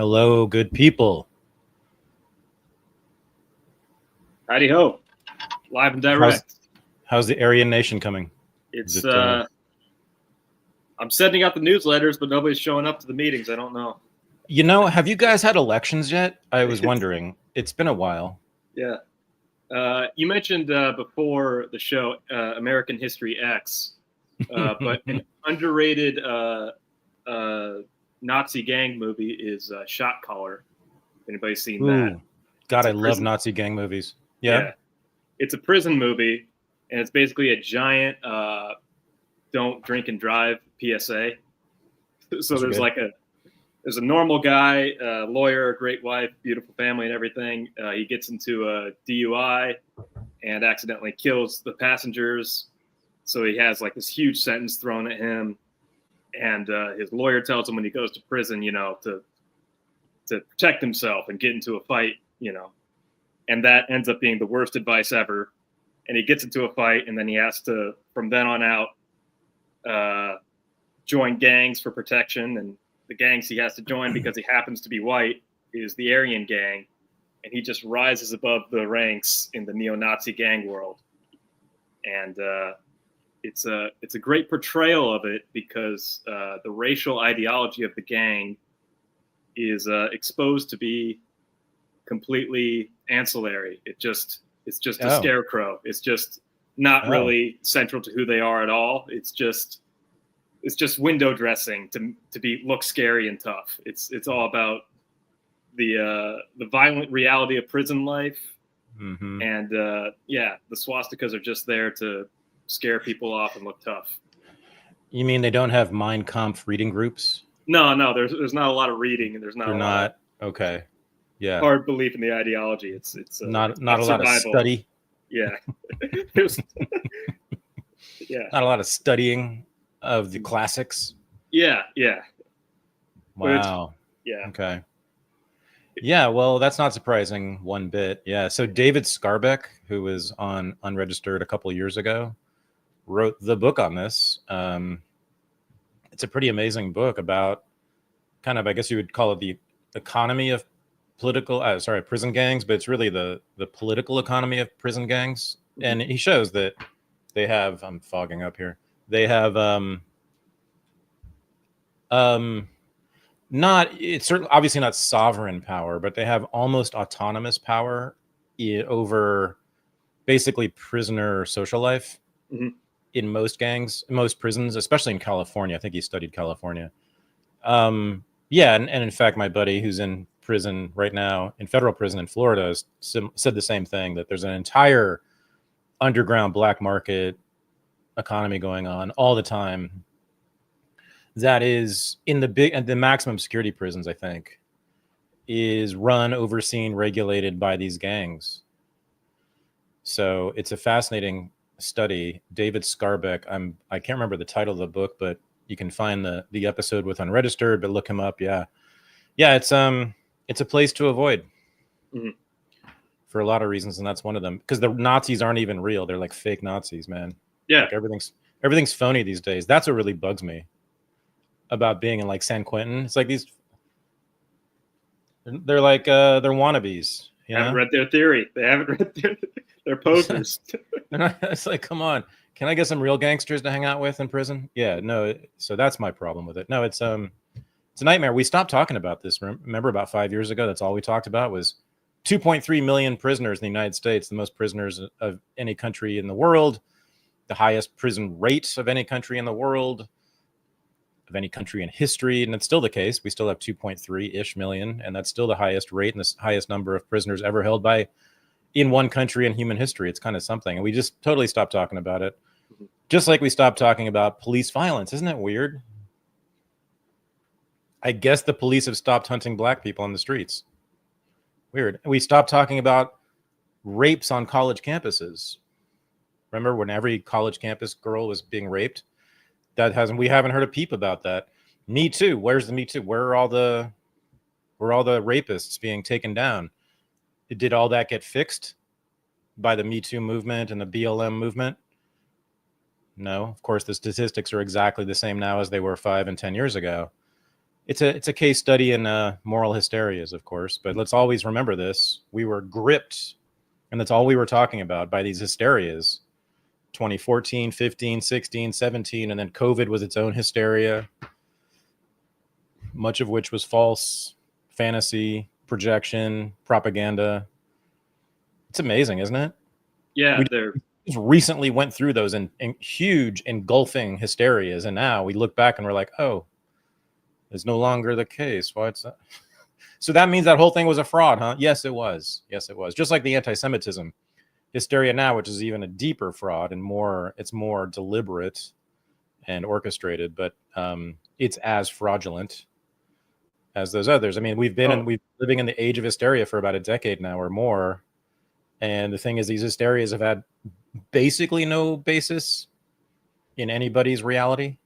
Hello, good people. Howdy ho, live and direct. How's the Aryan Nation coming? It's I'm sending out the newsletters, but nobody's showing up to the meetings. I don't know. You know, have you guys had elections yet? I was wondering. It's been a while. Yeah. You mentioned before the show American History X, but an underrated Nazi gang movie is Shot Caller. Anybody's seen that? God, I love Nazi gang movies. Yeah. It's a prison movie, and it's basically a giant don't drink and drive PSA. So there's a normal guy, lawyer, great wife, beautiful family and everything. He gets into a DUI and accidentally kills the passengers. So he has like this huge sentence thrown at him. And his lawyer tells him when he goes to prison, to protect himself and get into a fight, and that ends up being the worst advice ever. And he gets into a fight, and then he has to, from then on out, join gangs for protection. And the gangs he has to join because he happens to be white is the Aryan gang. And he just rises above the ranks in the neo-Nazi gang world. And it's a great portrayal of it because the racial ideology of the gang is exposed to be completely ancillary. It's just a scarecrow. It's just not really central to who they are at all. It's just window dressing to look scary and tough. It's all about the violent reality of prison life. Mm-hmm. And the swastikas are just there to scare people off and look tough. You mean they don't have Mein Kampf reading groups? No, there's not a lot of reading, and there's not okay. Yeah. Hard belief in the ideology. It's not a lot of study. Yeah. Not a lot of studying of the classics. Yeah. Wow. Yeah. Okay. Yeah, well, that's not surprising one bit. Yeah. So David Scarbeck, who was on Unregistered a couple of years ago, wrote the book on this. It's a pretty amazing book about kind of, I guess you would call it the economy of prison gangs, but it's really the political economy of prison gangs. Mm-hmm. And he shows that they have, I'm fogging up here. They have, it's certainly obviously not sovereign power, but they have almost autonomous power over basically prisoner social life. Mm-hmm. In most gangs, most prisons, especially in California. I think he studied California. And in fact, my buddy who's in prison right now, in federal prison in Florida, said the same thing, that there's an entire underground black market economy going on all the time. That is in the maximum security prisons, I think, is run, overseen, regulated by these gangs. So it's a fascinating study. David Scarbeck, I can't remember the title of the book, but you can find the episode with Unregistered, but look him up. Yeah, it's a place to avoid. Mm-hmm. For a lot of reasons, and that's one of them, because the Nazis aren't even real. They're like fake Nazis, man. Yeah, like everything's phony these days. That's what really bugs me about being in like San Quentin. It's like they're like they're wannabes. You haven't read their theory. They haven't read their posers. It's like, come on, can I get some real gangsters to hang out with in prison? Yeah, no. So that's my problem with it. No, it's a nightmare. We stopped talking about this. Remember about 5 years ago, that's all we talked about was 2.3 million prisoners in the United States, the most prisoners of any country in the world, the highest prison rate of any country in the world, of any country in history. And it's still the case. We still have 2.3-ish million, and that's still the highest rate and the highest number of prisoners ever held in one country in human history. It's kind of something. And we just totally stopped talking about it. Just like we stopped talking about police violence. Isn't that weird? I guess the police have stopped hunting black people on the streets. Weird. We stopped talking about rapes on college campuses. Remember when every college campus girl was being raped? We haven't heard a peep about that. Me Too. Where's the Me Too? Where are all the rapists being taken down? Did all that get fixed by the Me Too movement and the BLM movement? No, of course, the statistics are exactly the same now as they were 5 and 10 years ago. it's a case study in moral hysterias, of course. But let's always remember this: we were gripped, and that's all we were talking about, by these hysterias. 2014, 15, 16, 17, and then COVID was its own hysteria, much of which was false, fantasy, projection, propaganda. It's amazing, isn't it? Yeah, we just recently went through those in huge engulfing hysterias, and now we look back and we're like, oh, it's no longer the case. Why it's that? So that means that whole thing was a fraud, huh? Yes, it was. Yes, it was. Just like the anti-Semitism hysteria now, which is even a deeper fraud and it's more deliberate and orchestrated, but it's as fraudulent as those others. I mean, we've been living in the age of hysteria for about a decade now or more. And the thing is, these hysterias have had basically no basis in anybody's reality.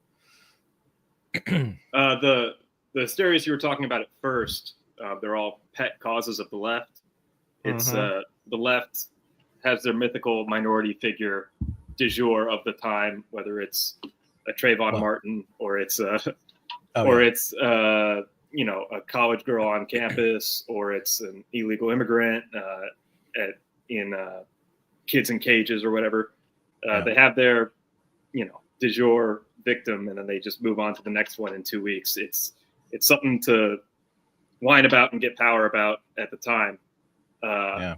The hysterias you were talking about at first, they're all pet causes of the left. It's the left has their mythical minority figure du jour of the time, whether it's a Trayvon Martin or it's you know, a college girl on campus, or it's an illegal immigrant in kids in cages or whatever. They have their, you know, du jour victim, and then they just move on to the next one in 2 weeks. It's something to whine about and get power about at the time. And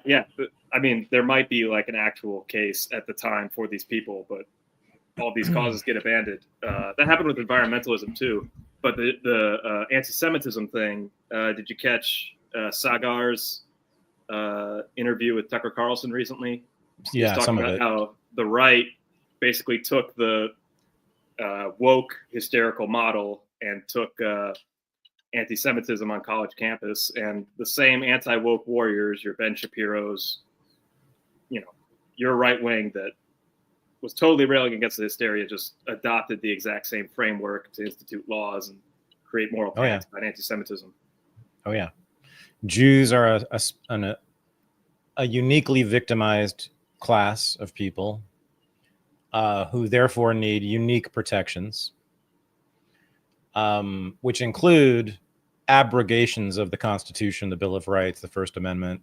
yeah. I mean, there might be like an actual case at the time for these people, but all these causes get abandoned. That happened with environmentalism too. But the anti-Semitism thing, did you catch Sagar's interview with Tucker Carlson recently? Yeah, he was talking about how the right basically took the woke hysterical model and took anti-Semitism on college campus, and the same anti-woke warriors, your Ben Shapiro's, you know, your right wing that was totally railing against the hysteria, just adopted the exact same framework to institute laws and create moral panics about anti-Semitism. Oh yeah, Jews are a uniquely victimized class of people who therefore need unique protections, which include abrogations of the Constitution, the Bill of Rights, the First Amendment,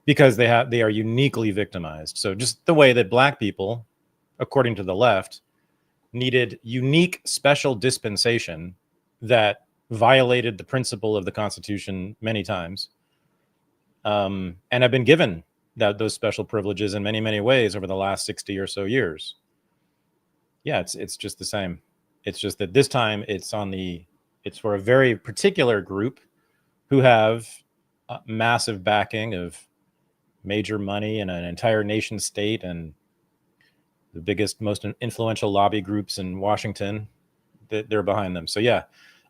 because they are uniquely victimized. So just the way that Black people, according to the left, needed unique special dispensation that violated the principle of the Constitution many times, and have been given those special privileges in many, many ways over the last 60 or so years. Yeah, it's just the same. It's just that this time it's for a very particular group who have massive backing of major money and an entire nation state and the biggest, most influential lobby groups in Washington. They're behind them. So yeah.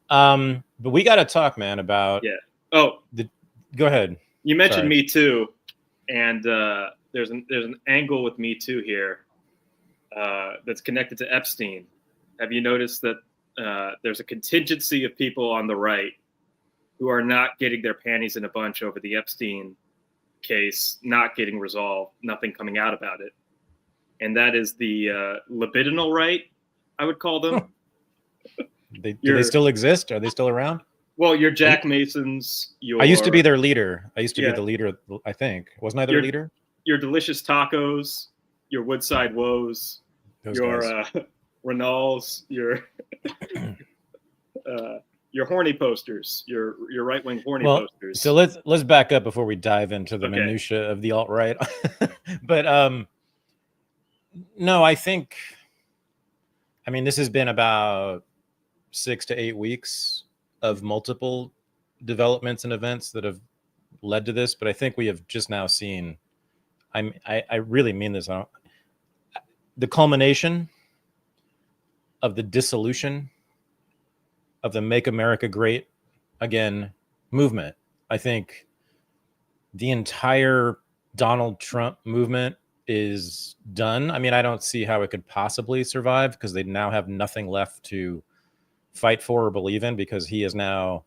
But we got to talk, man, about go ahead. You mentioned Me Too, and there's an angle with Me Too here that's connected to Epstein. Have you noticed that there's a contingency of people on the right who are not getting their panties in a bunch over the Epstein case not getting resolved, nothing coming out about it? And that is the libidinal right, I would call them. Do they still exist? Are they still around? Well, your Jack Masons. I used to be their leader. I used to be the leader, I think. Wasn't I their leader? Your delicious tacos, your Woodside Woes, your Renals, your horny posters, your right wing horny posters. So let's back up before we dive into the minutia of the alt-right. But no, I mean, this has been about 6 to 8 weeks of multiple developments and events that have led to this. But I think we have just now seen, I really mean this, the culmination of the dissolution of the Make America Great Again movement. I think the entire Donald Trump movement is done. I mean, I don't see how it could possibly survive because they now have nothing left to fight for or believe in, because he has now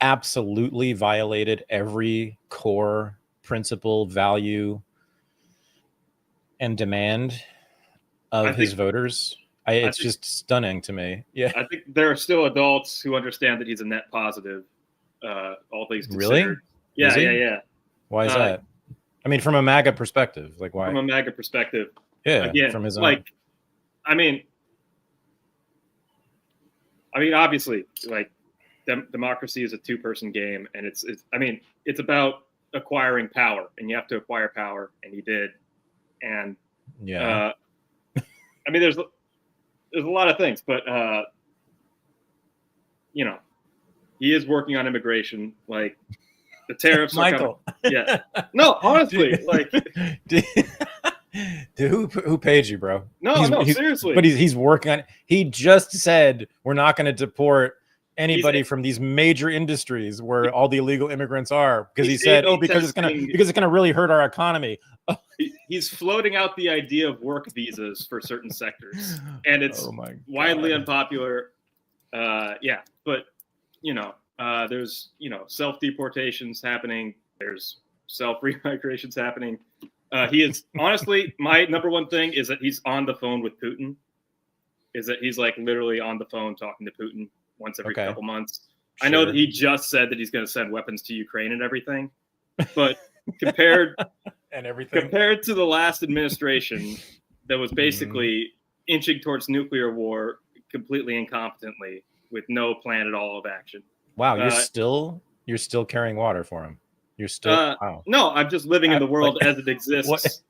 absolutely violated every core principle, value, and demand of his voters. It's just stunning to me. Yeah. I think there are still adults who understand that he's a net positive, all things considered. Really? Yeah. Why is that? I mean, from a MAGA perspective, like why? From a MAGA perspective. Yeah. Again, from his own. like, I mean, obviously, like, democracy is a two-person game, and it's about acquiring power, and you have to acquire power, and he did. And yeah, I mean, there's a lot of things, but you know, he is working on immigration, like the tariffs. Michael. Yeah. No, honestly, like, dude, who paid you, bro? No, seriously. But he's working on it. He just said we're not going to deport anybody from these major industries where all the illegal immigrants are, because he said, because it's gonna really hurt our economy. He's floating out the idea of work visas for certain sectors, and it's widely unpopular. Yeah, but there's self-deportations happening. There's self-remigrations happening. He is honestly, my number one thing is that he's on the phone with Putin. Is that he's like literally on the phone talking to Putin once every couple months. Sure. I know that he just said that he's going to send weapons to Ukraine and everything, but compared to the last administration that was basically inching towards nuclear war completely incompetently with no plan at all of action. Wow, you're still carrying water for him. You're still wow. No, I'm just living in the world as it exists.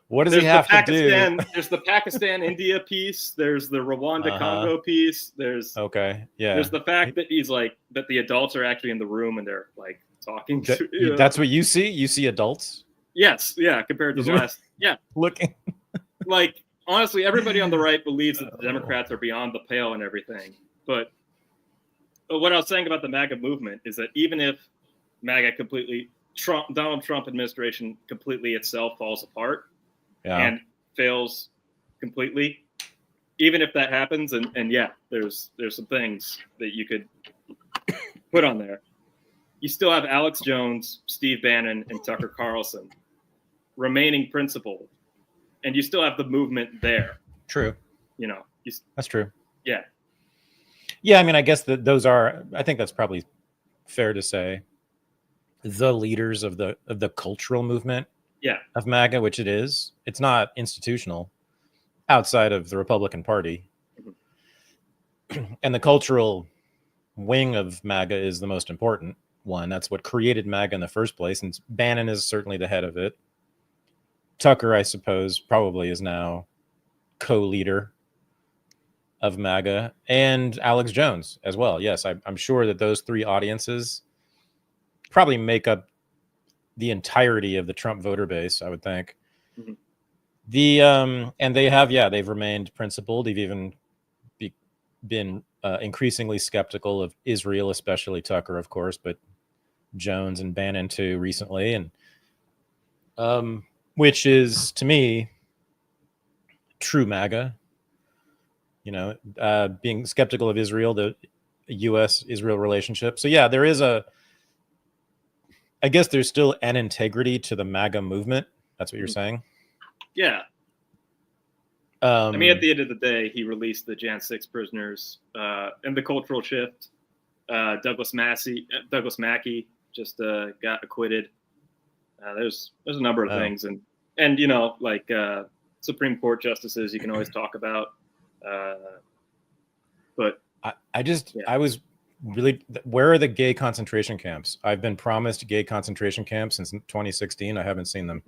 What does he have to do? There's the Pakistan-India piece. There's the Rwanda-Congo piece. There's There's the fact that he's like that the adults are actually in the room and they're like talking. That's what you see. You see adults. Yes, yeah. Compared to the last, looking. Like honestly, everybody on the right believes that the Democrats are beyond the pale and everything. But what I was saying about the MAGA movement is that even if MAGA Donald Trump administration completely itself falls apart. And fails completely, even if that happens, and there's some things that you could put on there. You still have Alex Jones, Steve Bannon, and Tucker Carlson remaining principled, and you still have the movement there. True. That's true. Yeah. Yeah, I mean, I guess I think that's probably fair to say, the leaders of the cultural movement. Of MAGA, which it is. It's not institutional outside of the Republican Party. And the cultural wing of MAGA is the most important one. That's what created MAGA in the first place. And Bannon is certainly the head of it. Tucker, I suppose, probably is now co-leader of MAGA, and Alex Jones as well. Yes, I'm sure that those three audiences probably make up the entirety of the Trump voter base, I would think. And they've remained principled. They've even been increasingly skeptical of Israel, especially Tucker, of course, but Jones and Bannon too recently, and which is to me true MAGA. Being skeptical of Israel, the U.S.-Israel relationship. So there is I guess there's still an integrity to the MAGA movement. That's what you're saying? Yeah. I mean, at the end of the day, he released the Jan 6 prisoners and the cultural shift. Douglas Mackey just got acquitted. There's a number of things. And like Supreme Court justices you can always talk about. But I was really, where are the gay concentration camps? I've been promised gay concentration camps since 2016. I haven't seen them.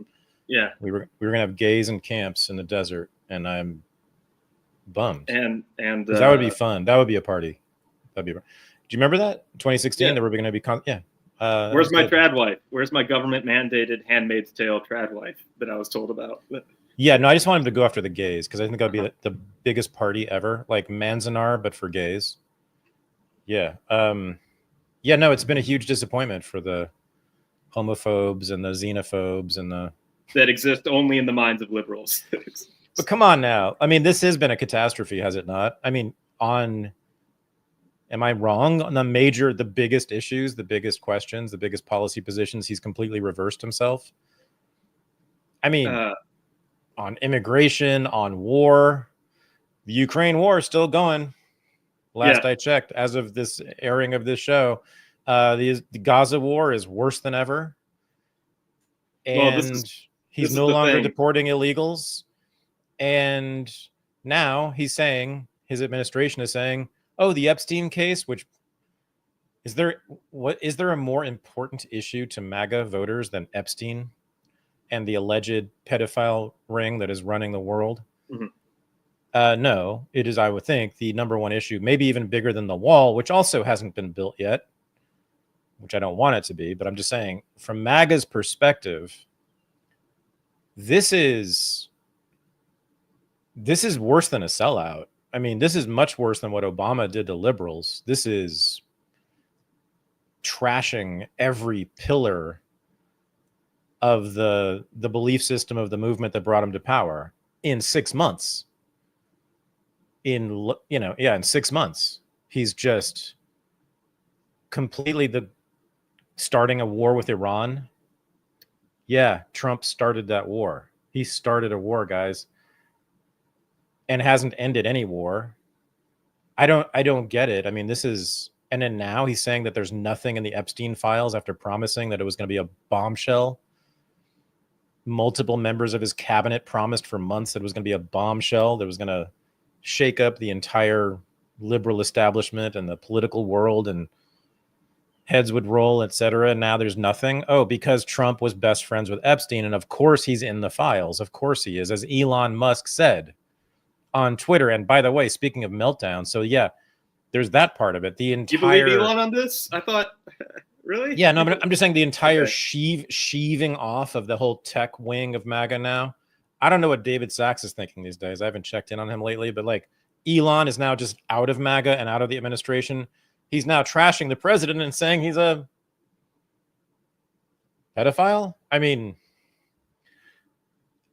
Yeah, we were gonna have gays in camps in the desert, and I'm bummed. And that would be fun. That would be a party. Do you remember that 2016? There were going to be where's my trad wife? Where's my government mandated Handmaid's Tale trad wife that I was told about? Yeah, no, I just want him to go after the gays because I think that'd be the biggest party ever, like Manzanar but for gays. Yeah. No, it's been a huge disappointment for the homophobes and the xenophobes and the that exist only in the minds of liberals. But come on now. I mean, this has been a catastrophe, has it not? I mean, am I wrong on the biggest issues, the biggest questions, the biggest policy positions? He's completely reversed himself. I mean, on immigration, on war, The Ukraine war is still going. Last I checked, as of this airing of this show, the Gaza war is worse than ever. And he's no longer deporting illegals. And now he's saying, his administration is saying, oh, the Epstein case, which is there a more important issue to MAGA voters than Epstein and the alleged pedophile ring that is running the world? No, it is, I would think, the number one issue, maybe even bigger than the wall, which also hasn't been built yet, which I don't want it to be. But I'm just saying, from MAGA's perspective, this is worse than a sellout. I mean, this is much worse than what Obama did to liberals. This is trashing every pillar of the belief system of the movement that brought him to power in 6 months. In 6 months, he's just completely starting a war with Iran. Yeah, Trump started that war. He started a war, guys, and hasn't ended any war. I don't get it. I mean, and then now he's saying that there's nothing in the Epstein files after promising that it was going to be a bombshell. Multiple members of his cabinet promised for months that it was going to be a bombshell that was going to shake up the entire liberal establishment and the political world, and heads would roll, etc. And now there's nothing. Oh, because Trump was best friends with Epstein, and of course he's in the files. Of course he is, as Elon Musk said on Twitter. And by the way, speaking of meltdown, so yeah, there's that part of it. The entire. You believe Elon on this? I thought, really? Yeah, no, but I'm just saying the entire sheaving off of the whole tech wing of MAGA now. I don't know what David Sachs is thinking these days. I haven't checked in on him lately, but like Elon is now just out of MAGA and out of the administration. He's now trashing the president and saying he's a pedophile. I mean,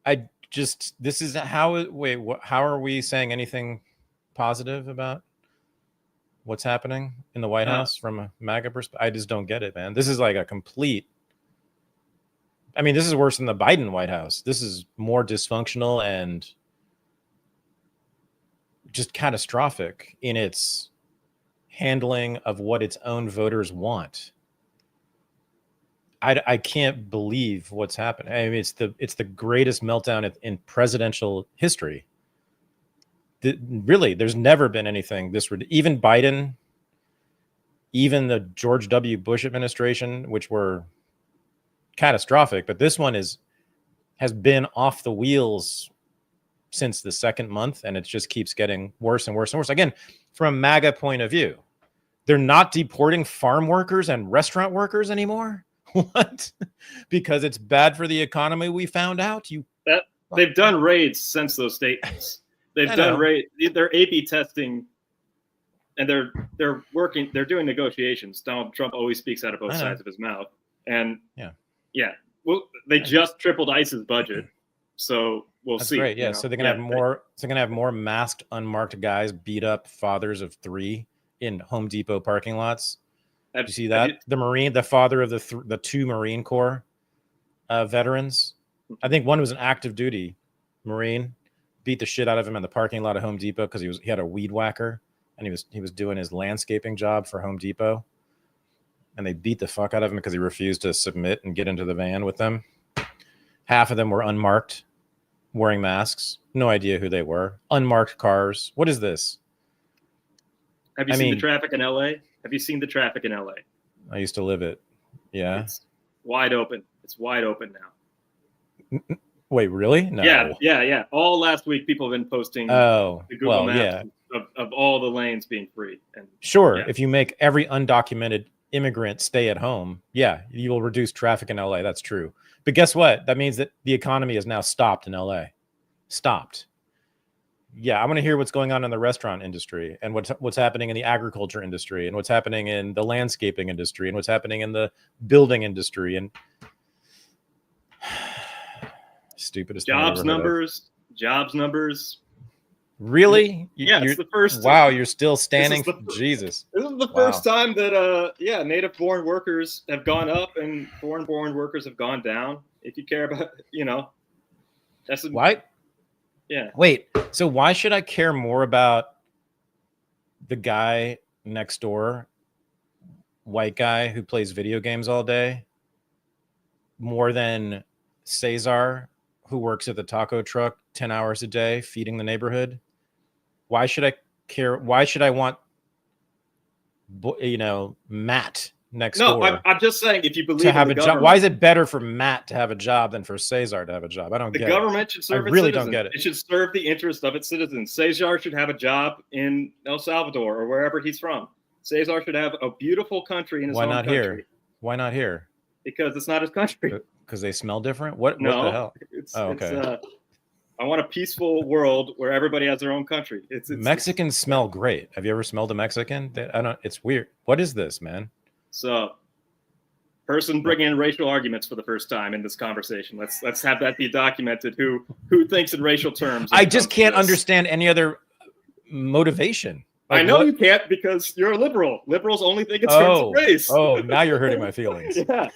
how are we saying anything positive about what's happening in the White House from a MAGA perspective? I just don't get it, man. This is like a complete. I mean, this is worse than the Biden White House. This is more dysfunctional and just catastrophic in its handling of what its own voters want. I can't believe what's happening. I mean, it's the greatest meltdown in presidential history. Really, there's never been anything this. Even Biden, even the George W. Bush administration, which were catastrophic, but this one has been off the wheels since the second month, and it just keeps getting worse and worse and worse. Again, from a MAGA point of view, they're not deporting farm workers and restaurant workers anymore. What? Because it's bad for the economy, we found out. They've done raids since those statements. They've done raids. They're A/B testing, and they're working. They're doing negotiations. Donald Trump always speaks out of both sides of his mouth. And yeah. Well, they just tripled ICE's budget, so we'll see. Great. Yeah. So they're gonna have more. So they're gonna have more masked, unmarked guys beat up fathers of 3 in Home Depot parking lots. Did you see that? The father of the 2 Marine Corps veterans. I think one was an active duty Marine. Beat the shit out of him in the parking lot of Home Depot because he had a weed whacker and he was doing his landscaping job for Home Depot. And they beat the fuck out of him because he refused to submit and get into the van with them. Half of them were unmarked, wearing masks. No idea who they were. Unmarked cars. What is this? Have you seen the traffic in LA? Have you seen the traffic in LA? I used to live it. Yeah. It's wide open. It's wide open now. Wait, really? No. Yeah. All last week, people have been posting the Google Maps of all the lanes being free. And if you make every undocumented immigrant stay at home, you will reduce traffic in LA. That's true. But guess what? That means that the economy is now stopped in LA. Stopped. Yeah, I want to hear what's going on in the restaurant industry and what's happening in the agriculture industry and what's happening in the landscaping industry and what's happening in the building industry and stupidest jobs numbers. Really? It's the first. Wow, you're still standing. Jesus. This is the first time that native-born workers have gone up and foreign-born workers have gone down. If you care about, that's what? Yeah. Wait, so why should I care more about the guy next door, white guy who plays video games all day, more than Cesar, who works at the taco truck 10 hours a day feeding the neighborhood? Why should I care? Why should I want, Matt next door I'm just saying, if you believe to have in the a job? Why is it better for Matt to have a job than for Cesar to have a job? I don't get it. The government should serve I its really citizens. don't get it. It should serve the interest of its citizens. Cesar should have a job in El Salvador or wherever he's from. Cesar should have a beautiful country in his home country. Here? Why not here? Because it's not his country. Because they smell different? What the hell? Okay. I want a peaceful world where everybody has their own country. Mexicans smell great. Have you ever smelled a Mexican? It's weird. What is this, man? So, person bringing in racial arguments for the first time in this conversation. Let's have that be documented. Who thinks in racial terms? I just can't understand any other motivation. Like, I know you can't, because you're a liberal. Liberals only think in terms of race. Oh, now you're hurting my feelings. Yeah.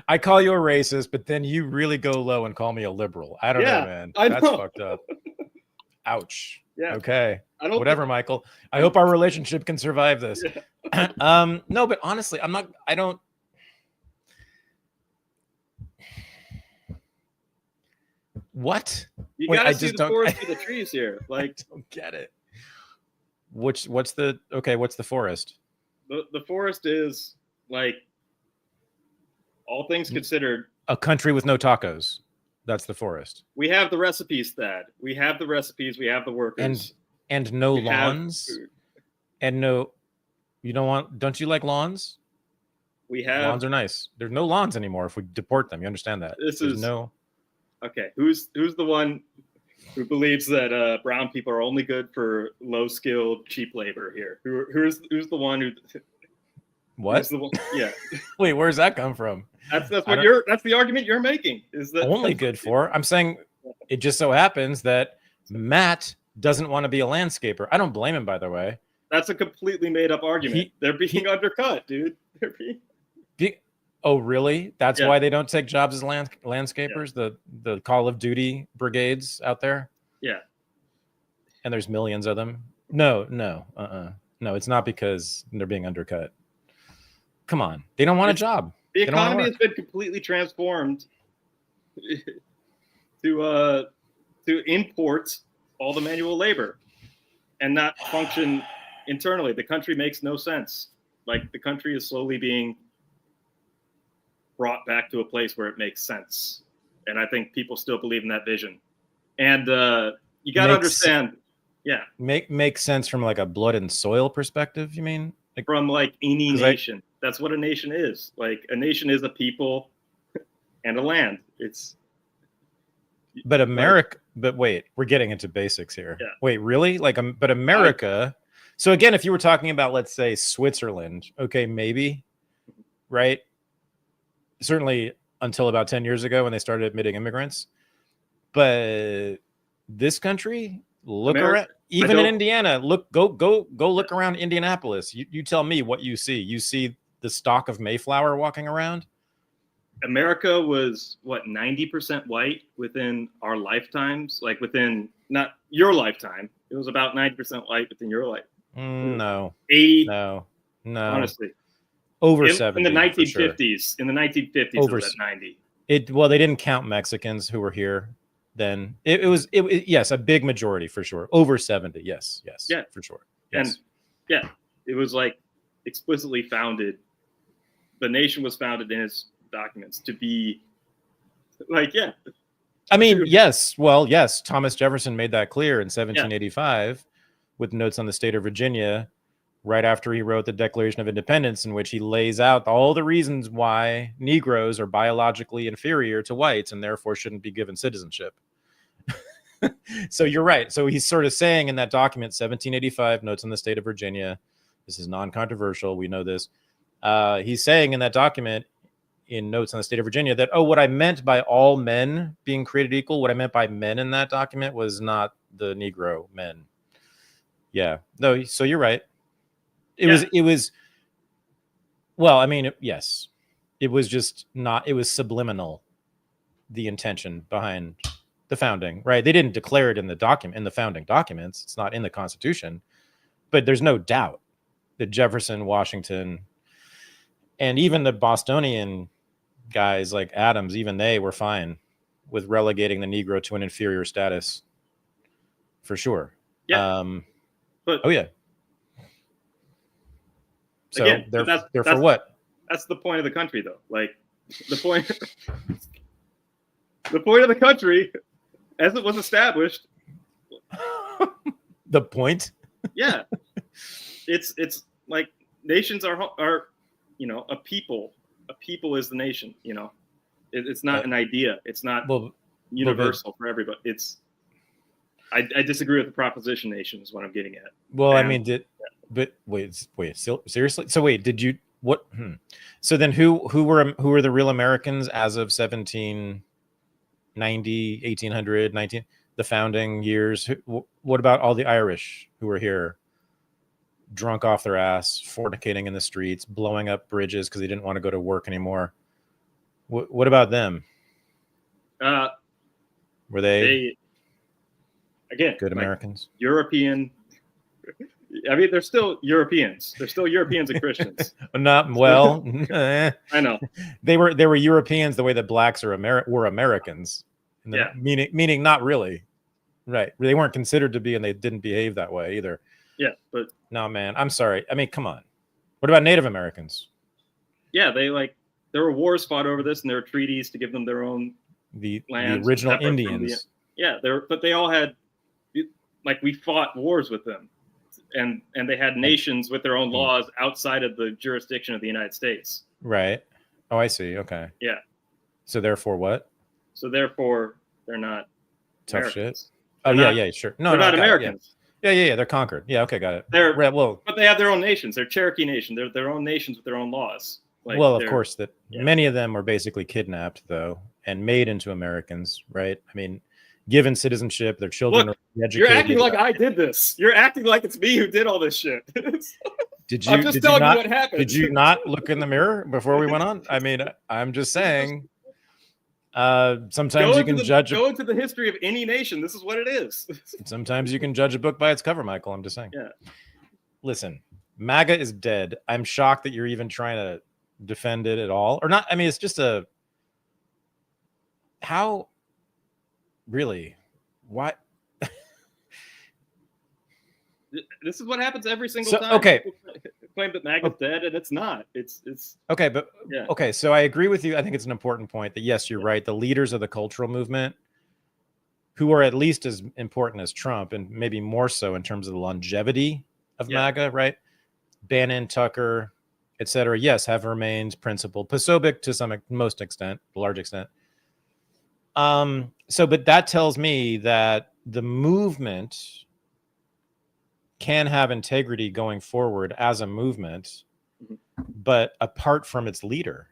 I call you a racist, but then you really go low and call me a liberal. I don't know, man. That's fucked up. Ouch. Yeah. Okay. Whatever, Michael. I hope our relationship can survive this. Yeah. No, but honestly, I don't. What? You gotta see the forest through the trees here. Like, I don't get it. What's the forest? The forest is, like, all things considered, a country with no tacos. That's the forest. We have the recipes, Thad. We have the recipes. We have the workers. And no lawns. And no, don't you like lawns? We have lawns are nice. There's no lawns anymore if we deport them. You understand that? Okay. Who's the one who believes that brown people are only good for low skilled, cheap labor here? Who's the one who? What? Yeah. Wait, where's that come from? That's the argument you're making. Is that only good for? I'm saying it just so happens that Matt doesn't want to be a landscaper. I don't blame him, by the way. That's a completely made up argument. They're being undercut, dude. They're being. Oh, really? That's why they don't take jobs as landscapers. Yeah. The Call of Duty brigades out there. Yeah. And there's millions of them. No, it's not because they're being undercut. Come on, they don't want a job. The economy has been completely transformed to import all the manual labor and not function internally. The country makes no sense. Like, the country is slowly being brought back to a place where it makes sense. And I think people still believe in that vision. And you got to understand. Yeah. Make sense from like a blood and soil perspective, you mean? Like, from like any nation. That's what a nation is. Like, a nation is a people and a land. But America, but wait, we're getting into basics here. Yeah. Wait, really? But America. So again, if you were talking about, let's say, Switzerland, okay, maybe, right? Certainly until about 10 years ago when they started admitting immigrants. But this country, look around, even in Indiana, go look around Indianapolis. You tell me what you see. You see the stalk of Mayflower walking around? America was, 90% white within our lifetimes? Like, within, not your lifetime. It was about 90% white within your life. No. 80? No. Honestly. Over 70. In the 1950s. In the 1950s, it was at 90. Well, they didn't count Mexicans who were here then. It was yes, a big majority for sure. Over 70. Yes. Yeah. For sure. Yes. And it was like explicitly founded. The nation was founded in its documents to be like, I mean, yes. Well, yes. Thomas Jefferson made that clear in 1785 with notes on the state of Virginia, right after he wrote the Declaration of Independence, in which he lays out all the reasons why Negroes are biologically inferior to whites and therefore shouldn't be given citizenship. So you're right. So he's sort of saying in that document, 1785, notes on the state of Virginia, this is non-controversial, we know this. He's saying in that document, in notes on the state of Virginia, that, what I meant by all men being created equal, what I meant by men in that document was not the Negro men. Yeah. No, so you're right. It was, well, I mean, yes, it was just not, it was subliminal. the intention behind the founding, right? They didn't declare it in the founding documents. It's not in the Constitution, but there's no doubt that Jefferson, Washington, and even the Bostonian guys like Adams, even they were fine with relegating the Negro to an inferior status, for sure. Yeah. But oh yeah. So again, they're that's for what? That's the point of the country, though. Like the point of the country, as it was established. The point? Yeah, it's like nations are a people. A people is the nation. It's not an idea. It's not universal for everybody. I disagree with the proposition nation is what I'm getting at. Well, I mean, but wait, seriously? So wait, did you what? So then who were the real Americans as of 1790, 1800, 19, the founding years? What about all the Irish who were here, drunk off their ass, fornicating in the streets, blowing up bridges because they didn't want to go to work anymore? What about them? Were they again good Americans? European. I mean, they're still Europeans. They're still Europeans and Christians. Not well. I know they were Europeans the way that blacks were Americans. Meaning not really, right? They weren't considered to be, and they didn't behave that way either. Yeah, but no, man, I'm sorry. I mean, come on. What about Native Americans? Yeah, there were wars fought over this, and there were treaties to give them their own lands. The original Indians. But they all had, we fought wars with them, and they had nations with their own laws outside of the jurisdiction of the United States. Right. Oh, I see. Okay. Yeah. So therefore, what? So therefore, they're not tough Americans. Shit. Oh yeah, sure. No, they're not Americans. Yeah. They're conquered. Yeah, okay, got it. But they have their own nations. They're Cherokee Nation. They're their own nations with their own laws. Of course, many of them were basically kidnapped, though, and made into Americans, right? I mean, given citizenship, their children are educated. You're acting like I did this. You're acting like it's me who did all this shit. I'm just telling you what happened. Did you not look in the mirror before we went on? I mean, I'm just saying. Sometimes you can judge. Go into the history of any nation. This is what it is. Sometimes you can judge a book by its cover, Michael. I'm just saying. Yeah. Listen, MAGA is dead. I'm shocked that you're even trying to defend it at all, or not. I mean, it's just how really what. This is what happens every single time. Okay. Claim that MAGA's dead, and it's not. It's okay, but yeah. Okay, so I agree with you. I think it's an important point that yes, you're right. The leaders of the cultural movement, who are at least as important as Trump, and maybe more so in terms of the longevity of MAGA, right? Bannon, Tucker, etc. Yes, have remained principled. Posobiec to some large extent. But that tells me that the movement can have integrity going forward as a movement, but apart from its leader,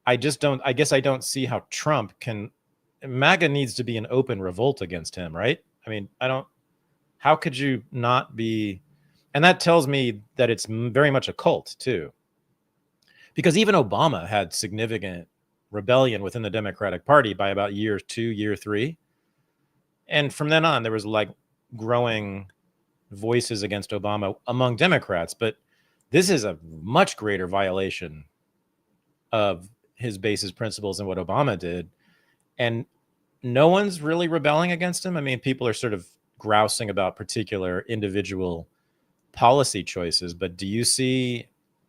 I guess I don't see how Trump can. MAGA needs to be an open revolt against him, right? I mean, how could you not be? And that tells me that it's very much a cult too, because even Obama had significant rebellion within the Democratic Party by about year 2, year 3. And from then on, there was growing voices against Obama among Democrats, but this is a much greater violation of his basis principles than what Obama did. And no one's really rebelling against him. I mean, people are sort of grousing about particular individual policy choices, but do you see,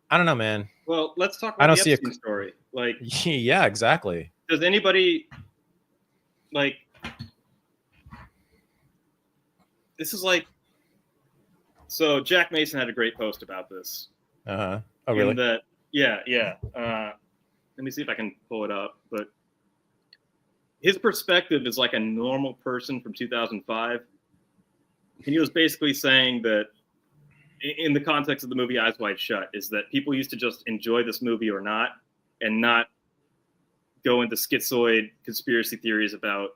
I don't know, man. Well, let's talk about the Epstein story. Yeah, exactly. Does anybody this is so Jack Mason had a great post about this. Oh, really? Yeah. Let me see if I can pull it up. But his perspective is like a normal person from 2005. And he was basically saying that in the context of the movie Eyes Wide Shut, is that people used to just enjoy this movie or not, and not go into schizoid conspiracy theories about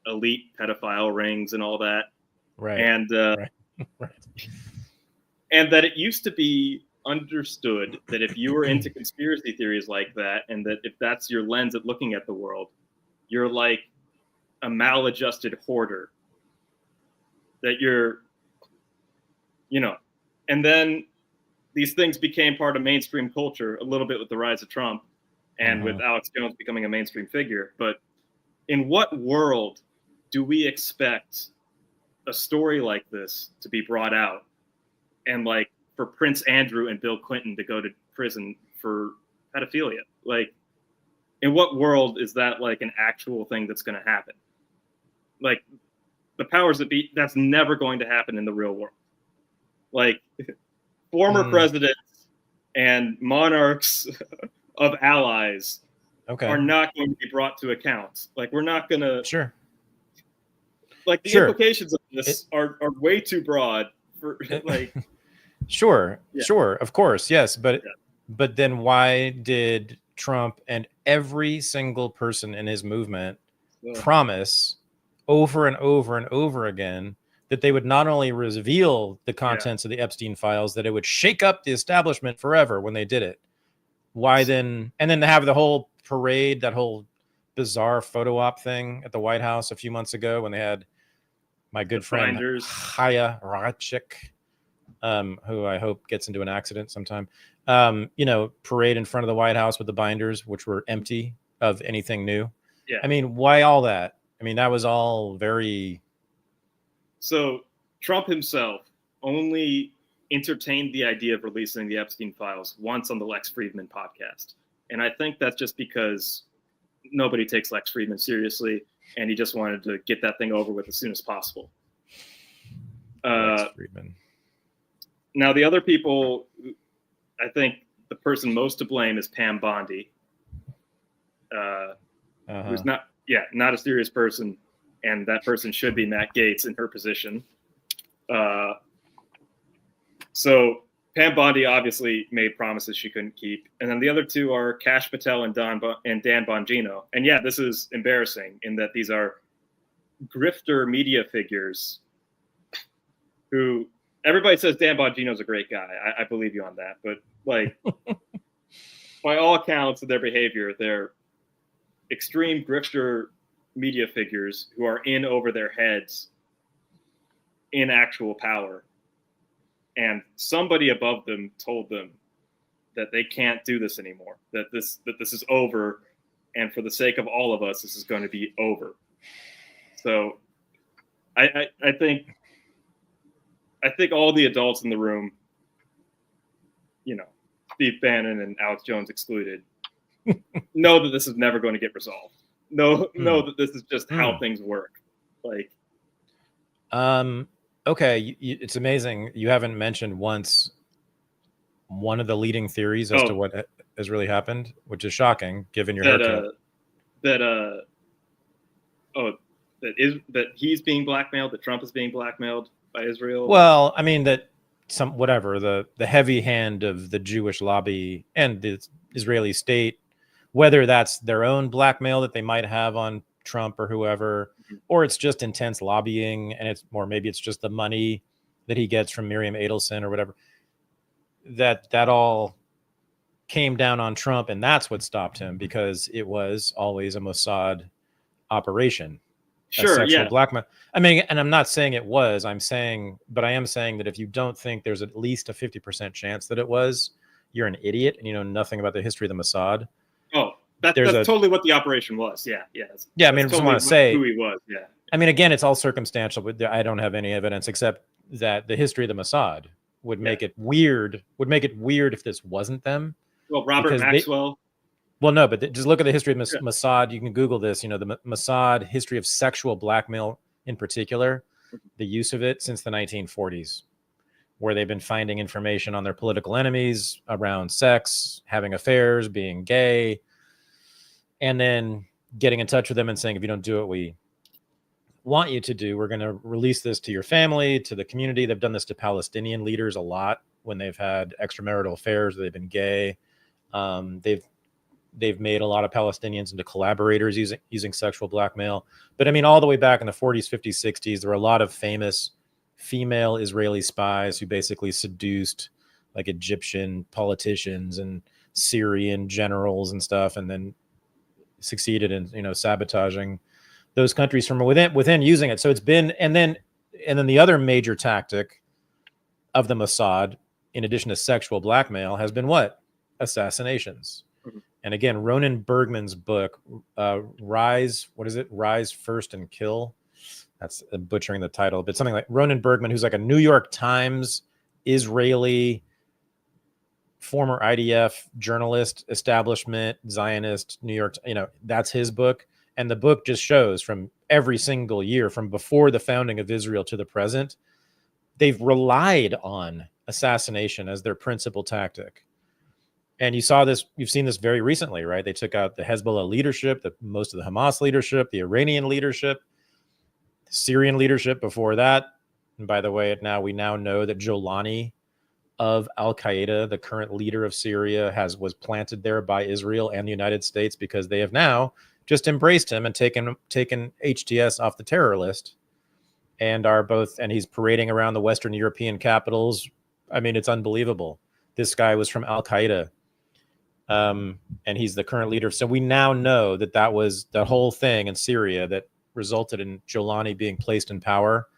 elite pedophile rings and all that. Right. And right. And that it used to be understood that if you were into conspiracy theories like that, and that if that's your lens at looking at the world, you're like a maladjusted hoarder. That you're, and then these things became part of mainstream culture a little bit with the rise of Trump and with Alex Jones becoming a mainstream figure. But in what world do we expect a story like this to be brought out and like for Prince Andrew and Bill Clinton to go to prison for pedophilia? Like, in what world is that like an actual thing that's going to happen? Like, the powers that be, that's never going to happen in the real world. Like, former presidents and monarchs of allies are not going to be brought to account. Like, we're not going to. Sure. Like, the implications of this are way too broad for like. Sure, of course, yes, but then why did Trump and every single person in his movement promise over and over and over again that they would not only reveal the contents of the Epstein files, that it would shake up the establishment forever when they did it? Why then? And then to have the whole parade, that whole bizarre photo op thing at the White House a few months ago when they had my good friend Chaya Rachik, who I hope gets into an accident sometime, parade in front of the White House with the binders, which were empty of anything new. Yeah. I mean, why all that? I mean, that was all very. So Trump himself only entertained the idea of releasing the Epstein files once on the Lex Fridman podcast. And I think that's just because nobody takes Lex Fridman seriously, and he just wanted to get that thing over with as soon as possible. Lex Fridman. Now, the other people, I think the person most to blame is Pam Bondi, who's not a serious person, and that person should be Matt Gaetz in her position. So Pam Bondi obviously made promises she couldn't keep. And then the other two are Kash Patel and Dan Bongino. And yeah, this is embarrassing in that these are grifter media figures who everybody says Dan Bongino's a great guy. I believe you on that. But like, by all accounts of their behavior, they're extreme grifter media figures who are in over their heads in actual power. And somebody above them told them that they can't do this anymore, that this is over, and for the sake of all of us, this is going to be over. So I think all the adults in the room, Steve Bannon and Alex Jones excluded, know that this is never going to get resolved. Know that this is just how things work. Like, okay, it's amazing you haven't mentioned once one of the leading theories as to what has really happened, which is shocking given your haircut. That he's being blackmailed, that Trump is being blackmailed by Israel. Well, I mean that the heavy hand of the Jewish lobby and the Israeli state, whether that's their own blackmail that they might have on Trump or whoever, or it's just intense lobbying, and maybe it's just the money that he gets from Miriam Adelson or whatever, that all came down on Trump, and that's what stopped him, because it was always a Mossad operation. Sure, yeah. Blackmail. I mean, and I'm not saying it was, I am saying that if you don't think there's at least a 50% chance that it was, you're an idiot and you know nothing about the history of the Mossad. Oh, that's totally what the operation was. Yeah. I mean, I just want to say who he was. Yeah. I mean, again, it's all circumstantial, but I don't have any evidence except that the history of the Mossad would make it weird. Would make it weird if this wasn't them. Well, Robert Maxwell. No, but just look at the history of Mossad. You can Google this. The Mossad history of sexual blackmail, in particular, the use of it since the 1940s, where they've been finding information on their political enemies around sex, having affairs, being gay, and then getting in touch with them and saying, if you don't do what we want you to do, we're going to release this to your family, to the community. They've done this to Palestinian leaders a lot when they've had extramarital affairs, they've been gay. They've made a lot of Palestinians into collaborators using sexual blackmail. But I mean, all the way back in the 40s, 50s, 60s, there were a lot of famous female Israeli spies who basically seduced like Egyptian politicians and Syrian generals and stuff, and then succeeded in, sabotaging those countries from within using it. So it's been, and then the other major tactic of the Mossad, in addition to sexual blackmail, has been what? Assassinations. And again, Ronan Bergman's book, Rise, Rise First and Kill. That's butchering the title, but something like Ronan Bergman, who's like a New York Times Israeli former IDF journalist, establishment, Zionist, New York, that's his book. And the book just shows from every single year, from before the founding of Israel to the present, they've relied on assassination as their principal tactic. And you've seen this very recently, right? They took out the Hezbollah leadership, most of the Hamas leadership, the Iranian leadership, the Syrian leadership before that. And by the way, we now know that Jolani of Al-Qaeda, the current leader of Syria, was planted there by Israel and the United States, because they have now just embraced him and taken HTS off the terror list, and he's parading around the Western European capitals. I mean, it's unbelievable. This guy was from Al-Qaeda. And he's the current leader. So we now know that was the whole thing in Syria that resulted in Jolani being placed in power.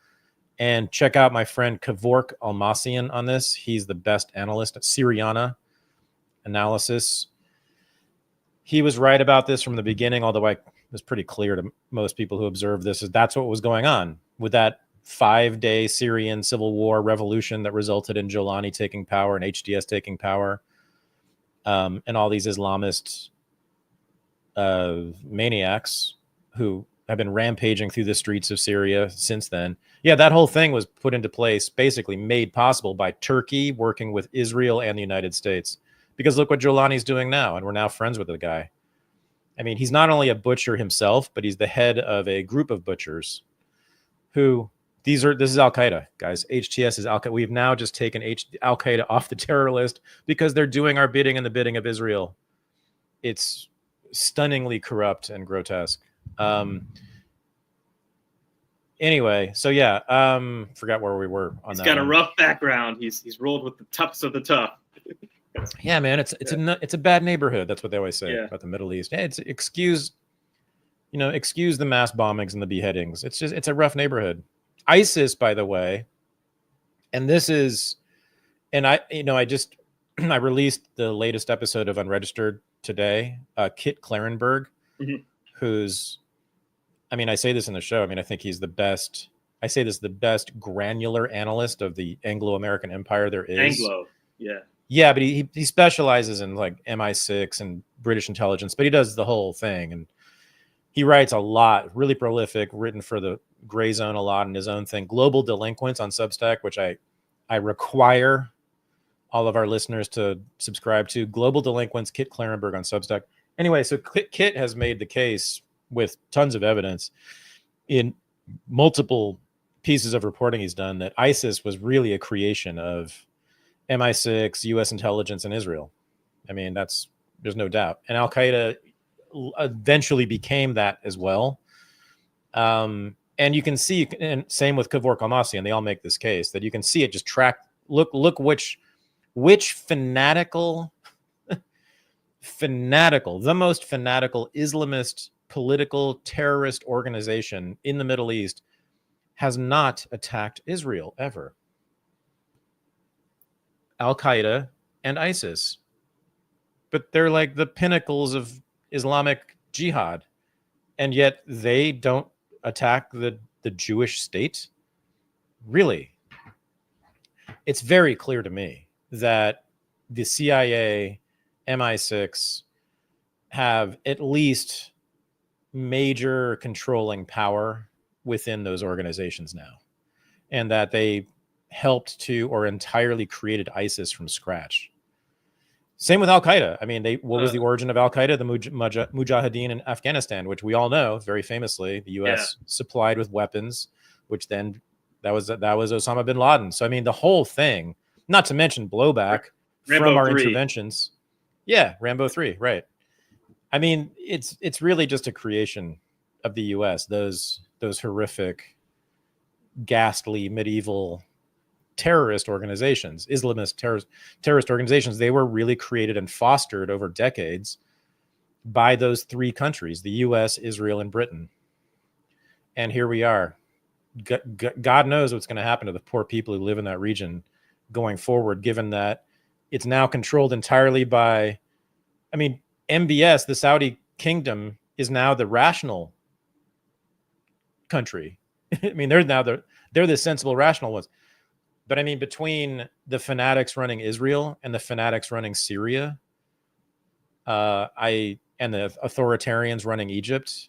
And check out my friend Kevork Almasian on this. He's the best analyst at Syriana Analysis. He was right about this from the beginning, although it was pretty clear to most people who observed this, that's what was going on with that 5-day Syrian civil war revolution that resulted in Jolani taking power and HDS taking power. And all these Islamist maniacs who have been rampaging through the streets of Syria since then. Yeah, that whole thing was put into place, basically made possible by Turkey working with Israel and the United States. Because look what Jolani's doing now, and we're now friends with the guy. I mean, he's not only a butcher himself, but he's the head of a group of butchers who... This is Al-Qaeda, guys. HTS is Al-Qaeda. We've now just taken Al-Qaeda off the terror list because they're doing our bidding and the bidding of Israel. It's stunningly corrupt and grotesque. Anyway, so yeah, forgot where we were on that. He's got a rough background. He's rolled with the toughest of the tough. Yeah, man, it's a bad neighborhood. That's what they always say about the Middle East. Hey, excuse the mass bombings and the beheadings. It's a rough neighborhood. ISIS, by the way, and this is, and I released the latest episode of Unregistered today. Kit Clarenberg, who's, I say this in the show. I think he's the best. I say this, the best granular analyst of the Anglo-American empire there is. Yeah, but he specializes in like MI6 and British intelligence, but he does the whole thing, and he writes a lot, really prolific, written for the Gray Zone a lot in his own thing. Global Delinquents on Substack, which I require all of our listeners to subscribe to. Global Delinquents, Kit Clarenberg on Substack. Anyway, so Kit has made the case with tons of evidence in multiple pieces of reporting he's done that ISIS was really a creation of MI6, U.S. intelligence, and Israel. There's no doubt. And Al-Qaeda eventually became that as well. And you can see, and same with Kevork Almasi, and they all make this case, that you can see it just track. Look which fanatical, the most fanatical Islamist political terrorist organization in the Middle East has not attacked Israel ever. Al-Qaeda and ISIS. But they're like the pinnacles of Islamic jihad. And yet they don't attack the Jewish state? Really? It's very clear to me that the CIA, MI6 have at least major controlling power within those organizations now, and that they helped to or entirely created ISIS from scratch. Same with Al-Qaeda. What was the origin of Al-Qaeda? The Mujahideen in Afghanistan, which we all know very famously, the U.S. supplied with weapons, which then that was Osama bin Laden. So the whole thing, not to mention blowback from our interventions. Yeah, Rambo 3, right. It's really just a creation of the U.S. Those horrific, ghastly medieval terrorist organizations, Islamist terrorist organizations, they were really created and fostered over decades by those three countries, the US, Israel, and Britain. And here we are. God knows what's going to happen to the poor people who live in that region going forward, given that it's now controlled entirely by, I mean, MBS, the Saudi kingdom, is now the rational country. I mean, they're the sensible, rational ones. But I mean, between the fanatics running Israel and the fanatics running Syria, and the authoritarians running Egypt,